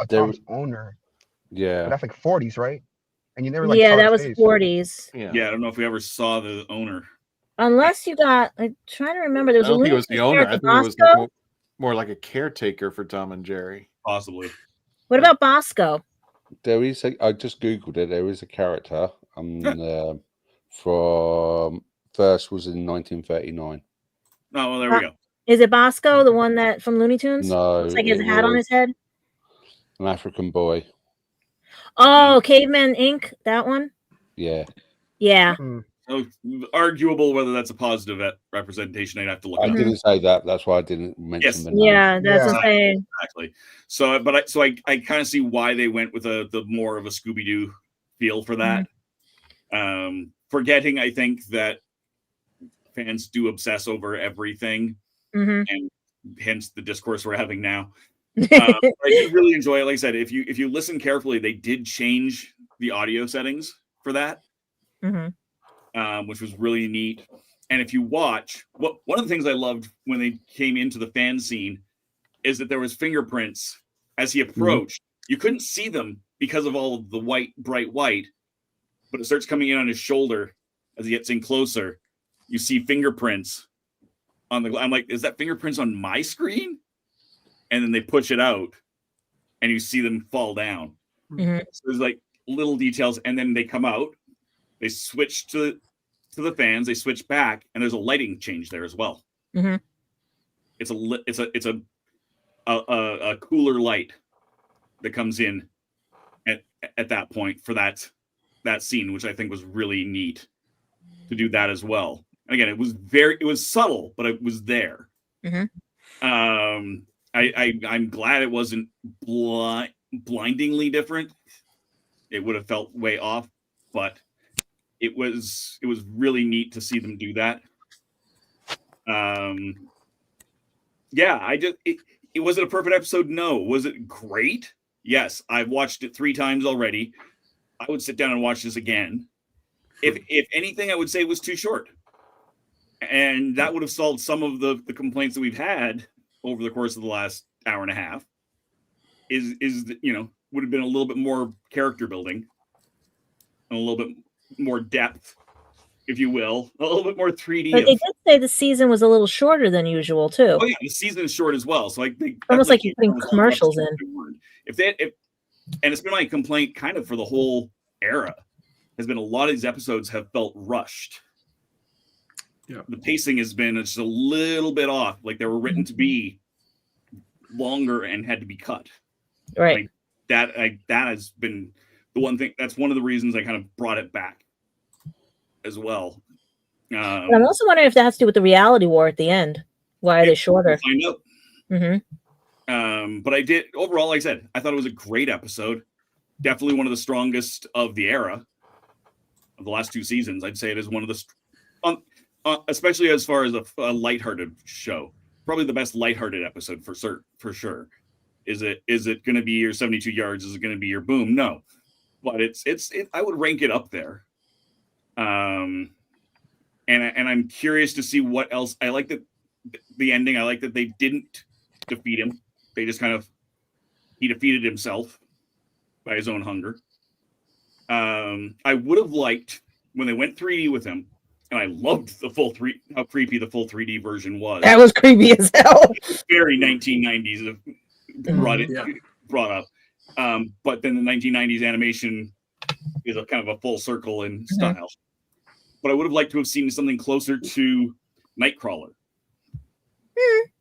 Tom's owner. Yeah, but that's like 40s, right? And you never that was 40s. Yeah, I don't know if we ever saw the owner. Unless you got, I'm trying to remember. There was I don't think it was the owner. I think it was like more like a caretaker for Tom and Jerry. Possibly. What about Bosco? There is I just googled it. There is a character from first was in 1939. Oh well, there we go. Is it Bosco, the one that from Looney Tunes? No, looks like he has a hat on his head. An African boy. Oh, Caveman Inc. That one. Yeah. Yeah. So arguable whether that's a positive representation. I'd have to look. I it up. didn't say that. That's why I didn't mention Yes. the name. Yeah, that's the thing. Exactly. So, I kind of see why they went with the more of a Scooby-Doo feel for that. Forgetting, I think, that fans do obsess over everything, and hence the discourse we're having now. I do really enjoy it. Like I said, if you listen carefully, they did change the audio settings for that, which was really neat. And if you watch, one of the things I loved when they came into the fan scene is that there was fingerprints as he approached. You couldn't see them because of all of the bright white, but it starts coming in on his shoulder as he gets in closer. You see fingerprints on the. I'm like, is that fingerprints on my screen? And then they push it out, and you see them fall down. So there's like little details, and then they come out. They switch to the fans. They switch back, and there's a lighting change there as well. It's a cooler light that comes in at that point for that scene, which I think was really neat to do that as well. And again, it was subtle, but it was there. I'm glad it wasn't blindingly different. It would have felt way off, but it was really neat to see them do that. Was it a perfect episode? No. Was it great? Yes. I've watched it 3 times already. I would sit down and watch this again. If anything, I would say it was too short. And that would have solved some of the complaints that we've had over the course of the last hour and a half. Would have been a little bit more character building and a little bit more depth, if you will, a little bit more 3D. But they did say the season was a little shorter than usual too. Oh yeah, the season is short as well. So almost like you're putting commercials in. And it's been my complaint kind of for the whole era, has been a lot of these episodes have felt rushed. Yeah, the pacing has been just a little bit off. Like they were written to be longer and had to be cut. Right. That has been the one thing. That's one of the reasons I kind of brought it back as well. I'm also wondering if that has to do with the reality war at the end. Why are they shorter? Find out. But I did overall, like I said, I thought it was a great episode. Definitely one of the strongest of the era of the last 2 seasons. I'd say it is one of the, especially as far as a lighthearted show. Probably the best lighthearted episode for sure. Is it going to be your 72 yards? Is it going to be your boom? No, but it's I would rank it up there. And I'm curious to see what else. I like that the ending. I like that they didn't defeat him. They just he defeated himself by his own hunger. I would have liked when they went 3D with him, and I loved how creepy the full 3D version was. That was creepy as hell. Very 1990s brought up. But then the 1990s animation is a kind of a full circle in style. But I would have liked to have seen something closer to Nightcrawler.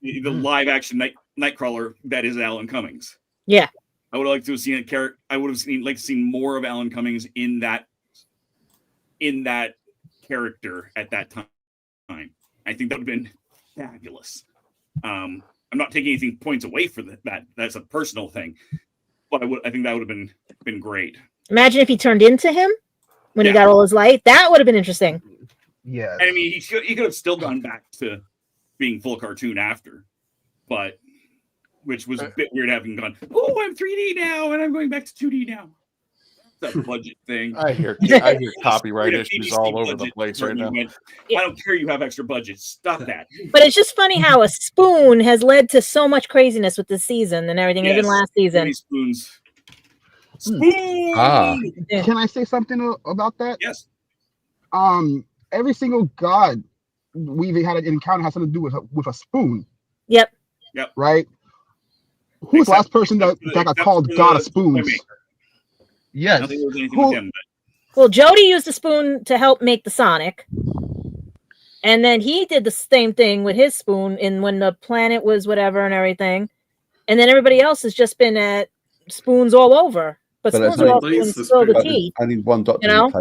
The live action Nightcrawler that is Alan Cummings. Yeah. I would have liked to have seen a character. I would have seen more of Alan Cummings in that character at that time. I think that would have been fabulous. I'm not taking anything points away for that. That's a personal thing. But I think that would have been great. Imagine if he turned into him when he got all his light. That would have been interesting. Yeah. I mean, he could have still gone back to being full cartoon after, but which was a bit weird having gone, oh, I'm 3D now and I'm going back to 2D now. That's a budget thing. I hear copyright issues all over the place right now. I don't care you have extra budget. Stop that. But it's just funny how a spoon has led to so much craziness with this season and everything, even last season. Spoons. Can I say something about that? Yes. Every single god we've had an encounter has something to do with a spoon. Yep. Right? Who's the last person that got called God of Spoons? Yes. Well, Jody used the spoon to help make the Sonic. And then he did the same thing with his spoon when the planet was whatever and everything. And then everybody else has just been at spoons all over. But spoons are all spoons to spill the tea. I need one doctor.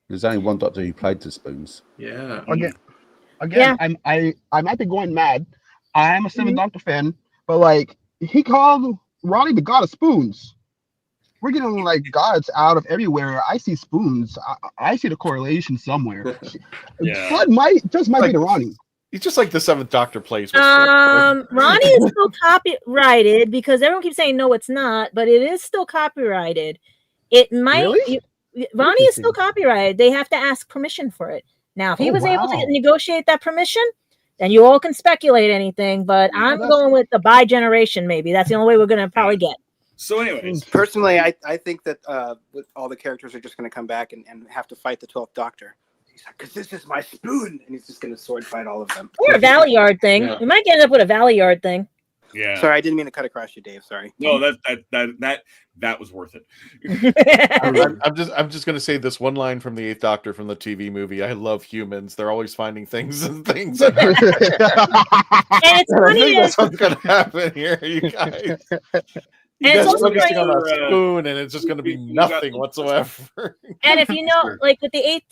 There's only one Doctor who played the spoons. Yeah. Again, I might be going mad. I'm a 7th Mm-hmm. Doctor fan, but like he called Ronnie the god of spoons. We're getting like gods out of everywhere. I see spoons. I see the correlation somewhere. Yeah. Flood might be the Ronnie. He's just like the 7th Doctor plays with Ronnie is still copyrighted because everyone keeps saying no, it's not, but it is still copyrighted. It might. Really? Ronnie is still copyrighted. They have to ask permission for it. Now, if he was able to negotiate that permission, then you all can speculate anything. But I'm going with the bi-generation. Maybe that's the only way we're going to probably get. So, anyways, personally, I think that all the characters are just going to come back and have to fight the 12th Doctor. He's like, because this is my spoon, and he's just going to sword fight all of them. Or a Valley Yard thing. Yeah. We might end up with a Valley Yard thing. Yeah. Sorry, I didn't mean to cut across you, Dave. Sorry. No, that was worth it. I'm just gonna say this one line from the 8th Doctor from the TV movie. I love humans. They're always finding things and things. And it's funny that's what's gonna happen here, you guys. You guys are focusing on a spoon, and it's just going to be nothing whatsoever. And if you know, like with the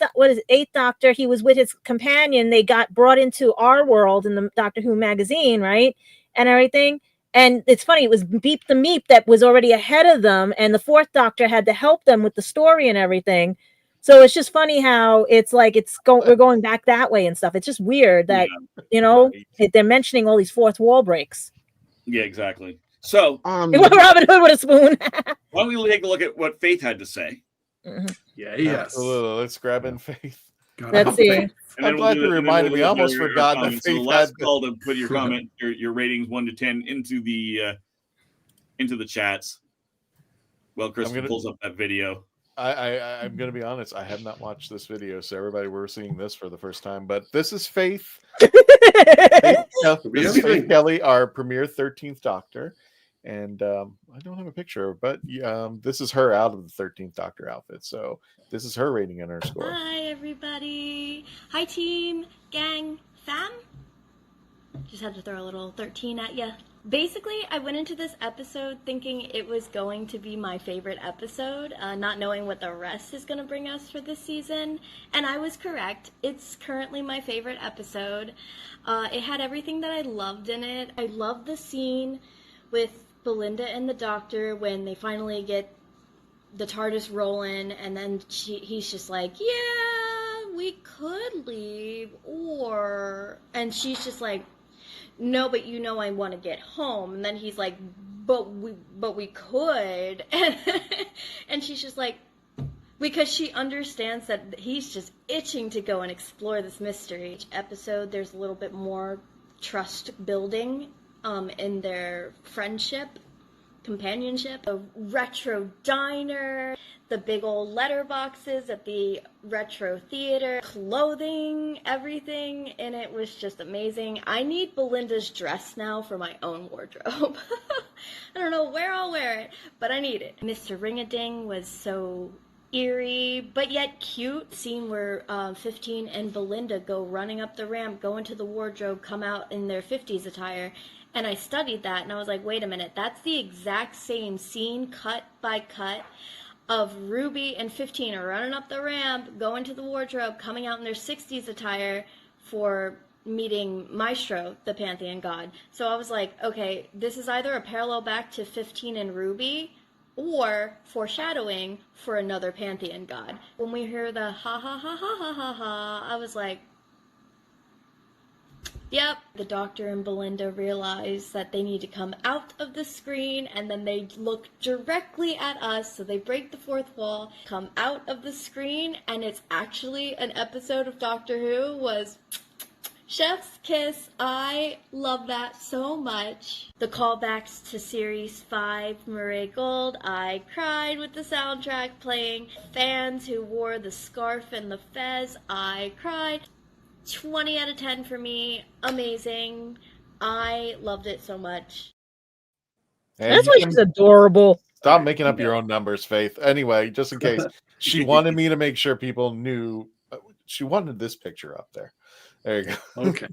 8th Doctor, he was with his companion. They got brought into our world in the Doctor Who magazine, right? And everything. And it's funny, it was Beep the Meep that was already ahead of them, and the 4th Doctor had to help them with the story and everything. So it's just funny how it's like we're going back that way and stuff. It's just weird that they're mentioning all these fourth wall breaks. Yeah, exactly. So Robin Hood with a spoon. why don't we take a look at what Faith had to say? Yeah, yes. Let's grab in Faith. Let's see. I'm glad you reminded me. I almost forgot that So Faith last had call to put your comment, your ratings 1 to 10 into the chats. Well, Kristen pulls up that video. I'm going to be honest. I have not watched this video, so everybody, we're seeing this for the first time. But this is Faith. This is Faith Kelly, our premier 13th Doctor. And I don't have a picture, but this is her out of the 13th Doctor outfit. So this is her rating and her score. Hi, everybody. Hi, team, gang, fam. Just had to throw a little 13 at you. Basically, I went into this episode thinking it was going to be my favorite episode, not knowing what the rest is going to bring us for this season. And I was correct. It's currently my favorite episode. It had everything that I loved in it. I loved the scene with Belinda and the Doctor when they finally get the TARDIS rolling, and then he's just like, yeah, we could leave, and she's just like, no, but I want to get home. And then he's like, but we could. And she's just like, because she understands that he's just itching to go and explore this mystery. Each episode, there's a little bit more trust building in their friendship, companionship. A retro diner, the big old letterboxes at the retro theater, clothing, everything in it was just amazing. I need Belinda's dress now for my own wardrobe. I don't know where I'll wear it, but I need it. Mr. Ring-a-Ding was so eerie, but yet cute. Scene where 15 and Belinda go running up the ramp, go into the wardrobe, come out in their 50s attire. And I studied that, and I was like, wait a minute, that's the exact same scene, cut by cut, of Ruby and 15 are running up the ramp, going to the wardrobe, coming out in their 60s attire for meeting Maestro, the Pantheon god. So I was like, okay, this is either a parallel back to 15 and Ruby, or foreshadowing for another Pantheon god. When we hear the ha ha ha ha ha ha ha, I was like, yep. The Doctor and Belinda realize that they need to come out of the screen, and then they look directly at us, so they break the fourth wall, come out of the screen, and it's actually an episode of Doctor Who. Was chef's kiss. I love that so much. The callbacks to Series 5, Murray Gold, I cried with the soundtrack playing. Fans who wore the scarf and the fez, I cried. 20 out of 10 for me. Amazing. I loved it so much. That's why she's adorable. Stop making up your own numbers, Faith. Anyway, just in case, she wanted me to make sure people knew. She wanted this picture up there. There you go. Okay.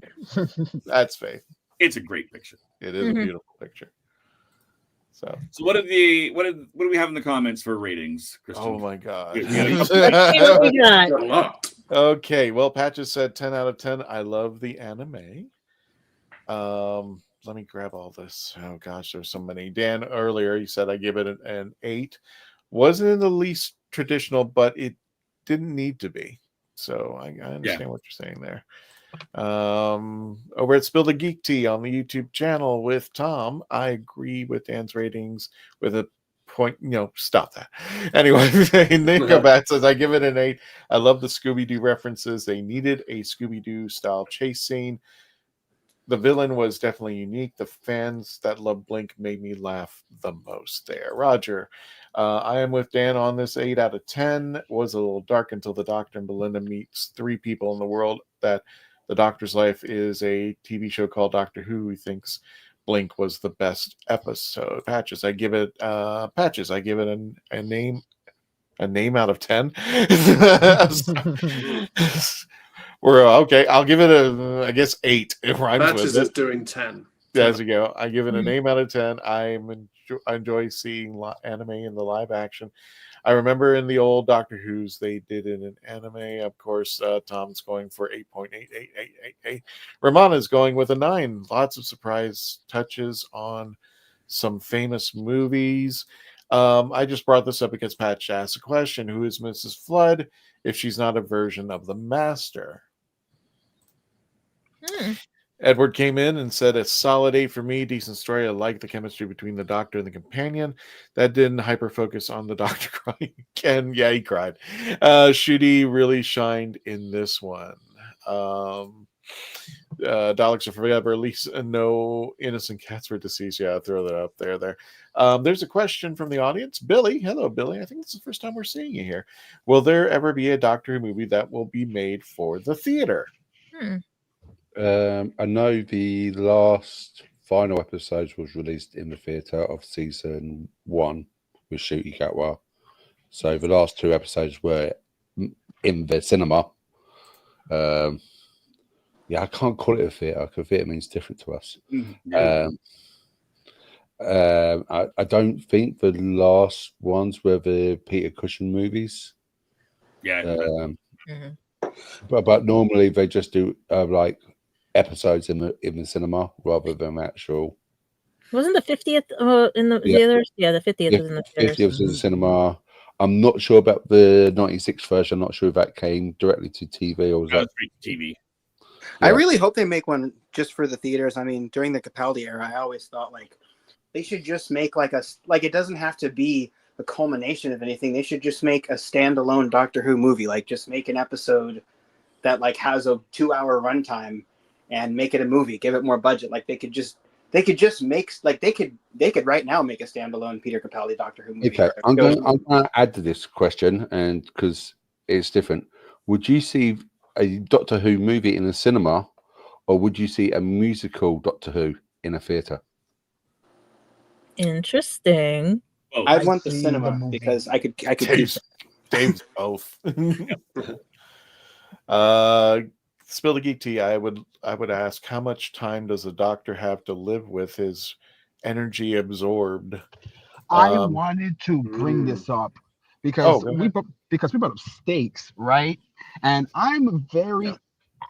That's Faith. It's a great picture. It is a beautiful picture. So what do we have in the comments for ratings, Kristen? Oh my god. Let's see what we got. Okay, well, Patches said 10 out of 10. I love the anime. Let me grab all this. Oh gosh, there's so many. Dan earlier, he said I give it an 8. Wasn't in the least traditional, but it didn't need to be. So I understand what you're saying there. Over at Spill the Geek Tea on the YouTube channel with Tom, I agree with Dan's ratings with a point. Stop that. Anyway, Nick Bat says I give it an 8. I love the Scooby-Doo references. They needed a Scooby-Doo style chase scene. The villain was definitely unique. The fans that love Blink made me laugh the most there. Roger, I am with Dan on this 8 out of 10. It was a little dark until the Doctor and Belinda meets 3 people in the world that the Doctor's life is a TV show called Doctor Who thinks Blink was the best episode. Patches, I give it a name out of 10. We're okay. I'll give it I guess 8. It rhymes Patches with it. is doing 10. There you go. I give it a name out of 10. I enjoy seeing anime in the live action. I remember in the old Doctor Who's they did it in anime. Of course, Tom's going for 8.888888. Ramana's going with a 9. Lots of surprise touches on some famous movies. I just brought this up because Patch asked a question: who is Mrs. Flood if she's not a version of the Master? Edward came in and said a solid 8 for me. Decent story. I like the chemistry between the Doctor and the companion. That didn't hyper focus on the Doctor crying. Ken, yeah, he cried. Shooty really shined in this one. Daleks are forever. At least no innocent cats were deceased. Yeah, I'll throw that up there. There's a question from the audience. Billy, hello, Billy. I think it's the first time we're seeing you here. Will there ever be a Doctor Who movie that will be made for the theater? I know the last final episode was released in the theatre of season 1 with Ncuti Gatwa. So the last 2 episodes were in the cinema. I can't call it a theatre because theatre means different to us. I don't think the last ones were the Peter Cushing movies. But normally they just do like episodes in the cinema rather than actual. Wasn't the 50th in the theaters? Yeah, the 50th was in the theaters. 50th was in the cinema. I'm not sure about the 96 version. I'm not sure if that came directly to TV or was that TV. I really hope they make one just for the theaters. I mean, during the Capaldi era, I always thought like they should just make like it doesn't have to be the culmination of anything. They should just make a standalone Doctor Who movie. Like just make an episode that like has a 2-hour runtime and make it a movie. Give it more budget. Like they could just make like they could right now make a standalone Peter Capaldi Doctor Who movie. Okay, I'm going to add to this question, and because it's different. Would you see a Doctor Who movie in a cinema, or would you see a musical Doctor Who in a theatre? Interesting. I'd want the cinema because I could Dave's both. Spill the Geek Tea. I would ask, how much time does the Doctor have to live with his energy absorbed? I wanted to bring this up because we brought up stakes, right? And I'm very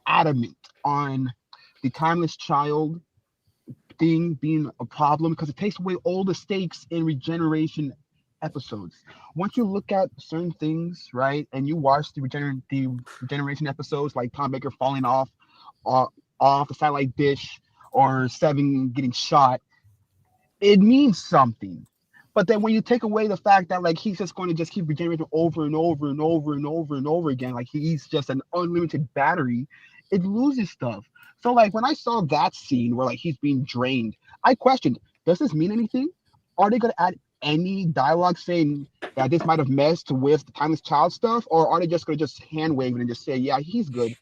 adamant on the timeless child thing being a problem because it takes away all the stakes in regeneration episodes. Once you look at certain things, right, and you watch the regeneration episodes, like Tom Baker falling off the satellite dish or Seven getting shot, it means something. But then when you take away the fact that like he's just going to just keep regenerating over and over and over and over and over again, like he's just an unlimited battery, it loses stuff. So like when I saw that scene where like he's being drained, I questioned, does this mean anything? Are they going to add any dialogue saying that this might have messed with the timeless child stuff, or are they just going to just hand wave it and just say, yeah, he's good?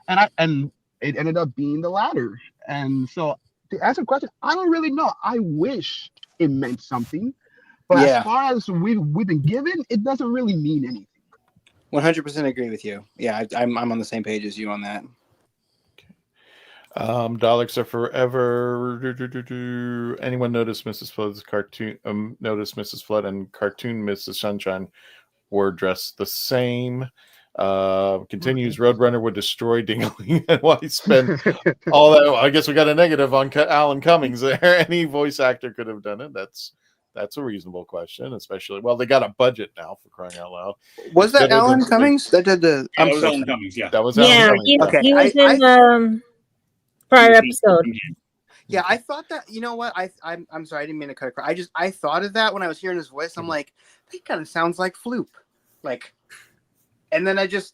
And it ended up being the latter. And so to answer the question, I don't really know. I wish it meant something, but as far as we've been given, it doesn't really mean anything. 100% agree with you. Yeah, I'm on the same page as you on that. Daleks are forever. Anyone notice Mrs. Flood's cartoon? Notice Mrs. Flood and cartoon Mrs. Sunshine were dressed the same. Continues. Roadrunner would destroy Dingaling, and why spend all that? I guess we got a negative on Alan Cummings there. Any voice actor could have done it. That's a reasonable question, especially they got a budget now, for crying out loud. Was that Alan Cummings that did the? That was Alan Cummings. Yeah, that was Alan Cummings. Okay, he was in prior episode. Yeah, I thought that. You know what? I'm sorry, I didn't mean to cut across. I thought of that when I was hearing his voice. I'm like, that kind of sounds like Floop, like. And then I just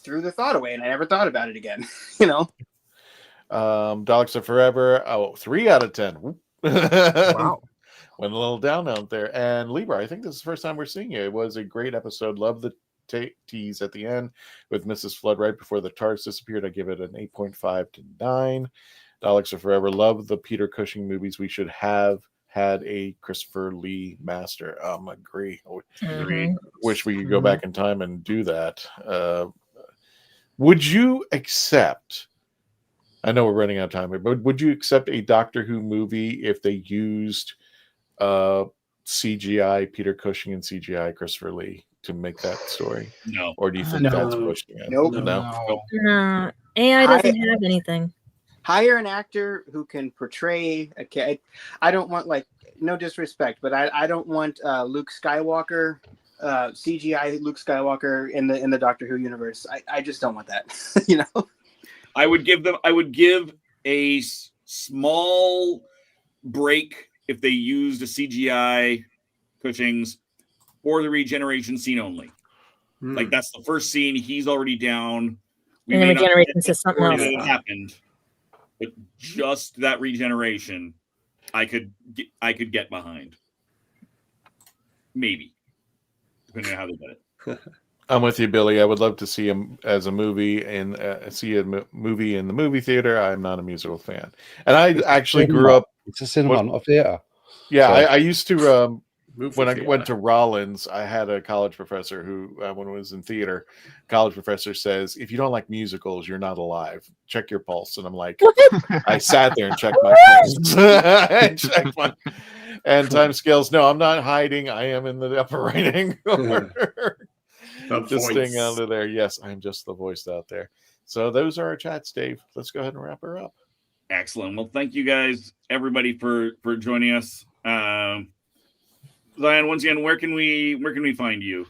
threw the thought away, and I never thought about it again. Daleks are forever. 3 out of 10. Wow. Went a little down out there. And Libra, I think this is the first time we're seeing it. It was a great episode. Love the tease at the end with Mrs. Flood right before the TARDIS disappeared. I give it an 8.5 to 9. Daleks are forever. Love the Peter Cushing movies. We should have had a Christopher Lee master. Agree. Wish we could go back in time and do that. Would you accept? I know we're running out of time here, but would you accept a Doctor Who movie if they used CGI Peter Cushing and CGI Christopher Lee to make that story? No. Or do you think that's pushing it? Nope. No. AI doesn't have anything. Hire an actor who can portray a kid. I don't want, like, no disrespect, but I don't want Luke Skywalker, CGI Luke Skywalker in the Doctor Who universe. I just don't want that. I would give a small break if they used a CGI Cushing's for the regeneration scene only. Like, that's the first scene. He's already down. And the regeneration is something else. That happened, but just that regeneration, I could get behind. Maybe, depending on how they did it. I'm with you, Billy. I would love to see him as a movie and see a movie in the movie theater. I'm not a musical fan, and I actually grew up. It's a cinema, not a theater. Yeah, So- I used to. When I theater. went to Rollins, I had a college professor who, when I was in theater, college professor says, "If you don't like musicals, you're not alive. Check your pulse." And I'm like, I sat there and checked my pulse. I checked my and time scales. No, I'm not hiding. I am in the upper right hand corner. Just staying out of there. Yes, I'm just the voice out there. So those are our chats, Dave. Let's go ahead and wrap her up. Excellent. Well, thank you guys, everybody, for joining us. Zion, once again, where can we find you?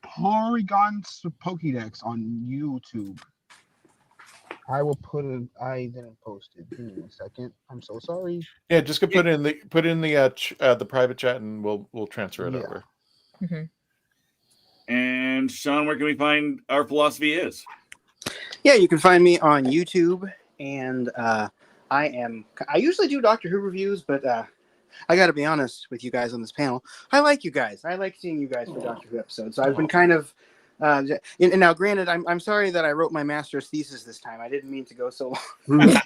Porygon's Pokédex on YouTube. I will put it. I didn't post it. Give me a second. I'm so sorry. Yeah, just go put in the private chat, and we'll transfer it over. Mm-hmm. And Sean, where can we find Our Philosophy Is? Yeah, you can find me on YouTube, and I usually do Doctor Who reviews, but I got to be honest with you guys on this panel. I like you guys. I like seeing you guys for Doctor Who episodes. So I've been kind of, and now granted, I'm sorry that I wrote my master's thesis this time. I didn't mean to go so long.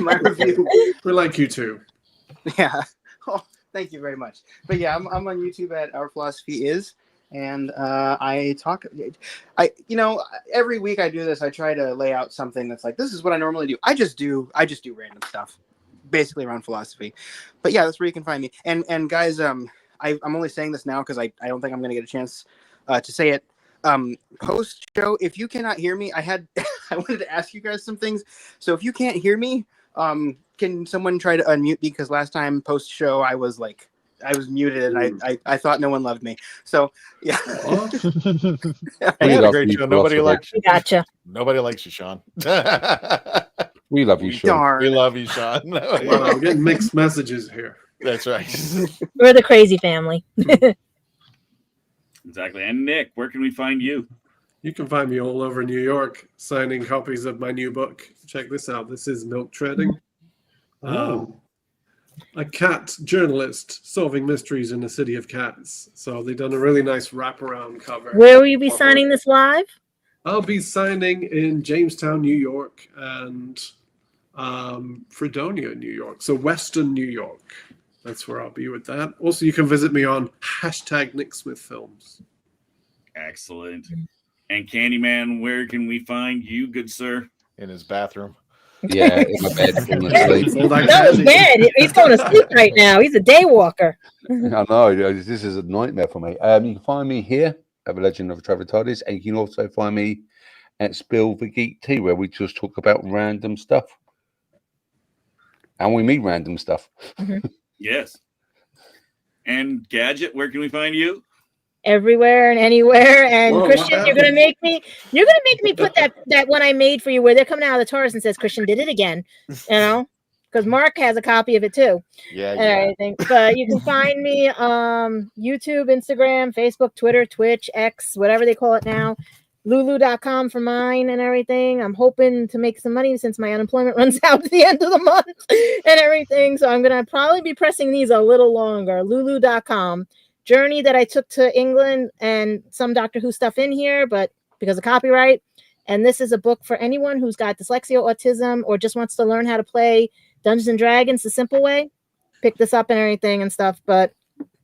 My review. We like you too. Yeah. Oh, thank you very much. But yeah, I'm on YouTube at Our Philosophy Is. And I talk, every week I do this. I try to lay out something that's like, this is what I normally do. I just do random stuff, basically around philosophy. But yeah, that's where you can find me. And guys, I'm only saying this now because I don't think I'm going to get a chance to say it. Post show, if you cannot hear me, I wanted to ask you guys some things. So if you can't hear me, can someone try to unmute me? Because last time post show, I was muted and I thought no one loved me. So yeah. We had a great show. Nobody likes you. Gotcha. Nobody likes you, Sean. We love you, Sean. We love you, Sean. Well, I'm getting mixed messages here. That's right. We're the crazy family. Exactly. And Nick, where can we find you? You can find me all over New York signing copies of my new book. Check this out. This is Milk Treading. A cat journalist solving mysteries in a city of cats. So they've done a really nice wraparound cover. Where will you be signing this live? I'll be signing in Jamestown, New York, and Fredonia, New York. So Western New York. That's where I'll be with that. Also, you can visit me on #NickSmithFilms. Excellent. And Candyman, where can we find you, good sir? In his bathroom. Yeah, in my bed, falling asleep. That was bad. He's going to sleep right now. He's a day walker. I know this is a nightmare for me. You can find me here at the Legend of Traveling TARDIS, and you can also find me at Spill the Geek Tea, where we just talk about random stuff, and we mean random stuff. Yes. And Gadget, where can we find you? Everywhere and anywhere. And Whoa, Christian, you're gonna make me put that one I made for you where they're coming out of the TARDIS and says Christian did it again. You know, because Mark has a copy of it too. Yeah. Everything. But you can find me YouTube, Instagram, Facebook, Twitter, Twitch, X, whatever they call it now. Lulu.com for mine and everything. I'm hoping to make some money since my unemployment runs out at the end of the month and everything. So I'm gonna probably be pressing these a little longer. Lulu.com. Journey that I took to England and some Doctor Who stuff in here, but because of copyright. And this is a book for anyone who's got dyslexia, autism, or just wants to learn how to play Dungeons and Dragons the simple way. Pick this up and everything and stuff. But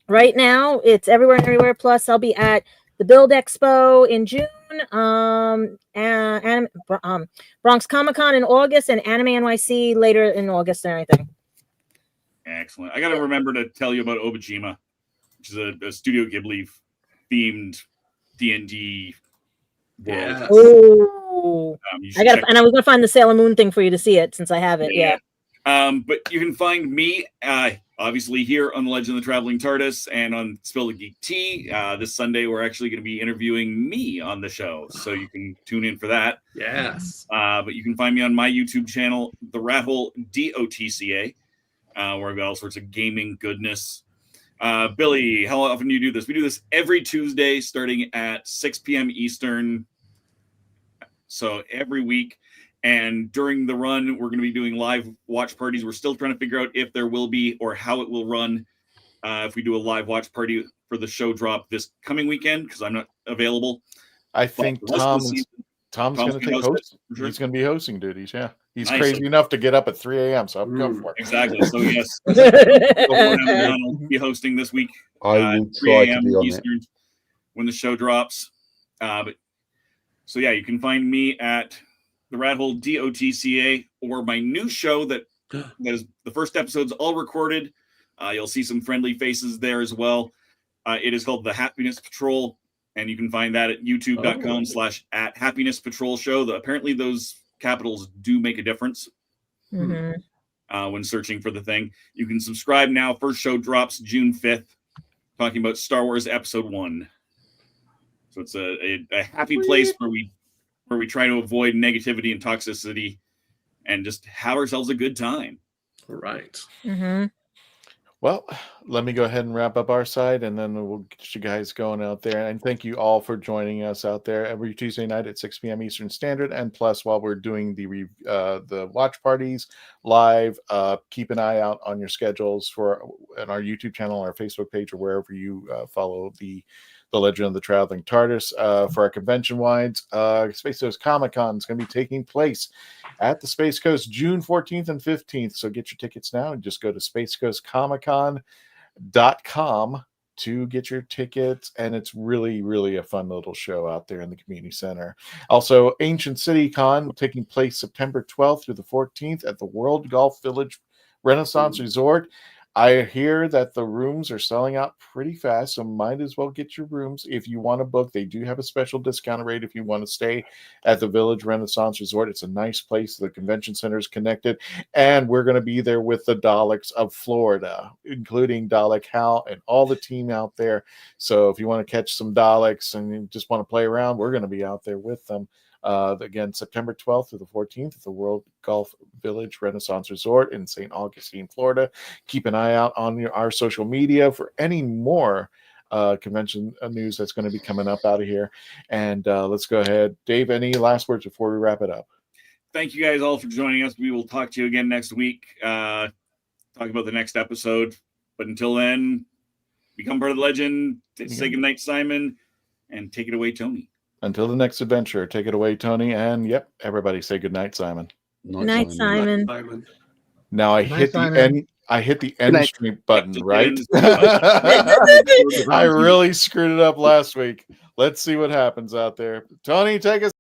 right now it's everywhere and everywhere. Plus I'll be at the Build Expo in June, Bronx Comic Con in August, and Anime NYC later in August and everything. Excellent. I got to remember to tell you about Obajima, which is a Studio Ghibli themed D&D world. Oh, I got, and I was gonna find the Sailor Moon thing for you to see it since I have it. Yeah. But you can find me obviously here on the Legend of the Traveling TARDIS and on Spill the Geek Tea. This Sunday we're actually going to be interviewing me on the show, so you can tune in for that. Yes. But you can find me on my YouTube channel, TheRatHole.CA, where I've got all sorts of gaming goodness. Billy, how often do you do this? We do this every Tuesday starting at 6 p.m. Eastern. So every week. And during the run, we're going to be doing live watch parties. We're still trying to figure out if there will be or how it will run if we do a live watch party for the show drop this coming weekend, because I'm not available. I think Tom's going to take host. Sure. He's going to be hosting duties. Yeah. He's nice. Crazy enough to get up at 3 a.m. So I'm going for it. Exactly. So yes, I'll be hosting this week. I will try to be on Eastern it when the show drops. So yeah, you can find me at TheRatHole.CA or my new show that is the first episode's all recorded. You'll see some friendly faces there as well. It is called The Happiness Patrol, and you can find that at youtube.com/@HappinessPatrolShow. Apparently those capitals do make a difference when searching for the thing. You can subscribe now. First show drops June 5th, talking about Star Wars Episode 1. So it's a happy place where we try to avoid negativity and toxicity and just have ourselves a good time. All right. Well, let me go ahead and wrap up our side, and then we'll get you guys going out there. And thank you all for joining us out there every Tuesday night at 6 p.m. Eastern Standard. And plus, while we're doing the watch parties live, keep an eye out on your schedules on our YouTube channel, our Facebook page, or wherever you follow the Legend of the Traveling TARDIS. For our convention wides, Space Coast Comic Con is going to be taking place at the Space Coast June 14th and 15th. So get your tickets now and just go to spacecoastcomiccon.com to get your tickets. And it's really, really a fun little show out there in the community center. Also, Ancient City Con taking place September 12th through the 14th at the World Golf Village Renaissance Resort. I hear that the rooms are selling out pretty fast, so might as well get your rooms if you want to book. They do have a special discount rate if you want to stay at the Village Renaissance Resort. It's a nice place. The convention center is connected, and we're going to be there with the Daleks of Florida, including Dalek Hal and all the team out there. So if you want to catch some Daleks and you just want to play around, we're going to be out there with them. Again, September 12th through the 14th at the World Golf Village Renaissance Resort in St. Augustine, Florida. Keep an eye out on our social media for any more convention news that's going to be coming up out of here. And let's go ahead. Dave, any last words before we wrap it up? Thank you guys all for joining us. We will talk to you again next week. Talk about the next episode. But until then, become part of the legend. Say goodnight, Simon, and take it away, Tony. Until the next adventure, take it away, Tony. And yep, everybody say goodnight, Simon. Good night, Simon. Now I hit the end. I hit the end stream button, right? I really screwed it up last week. Let's see what happens out there. Tony, take us.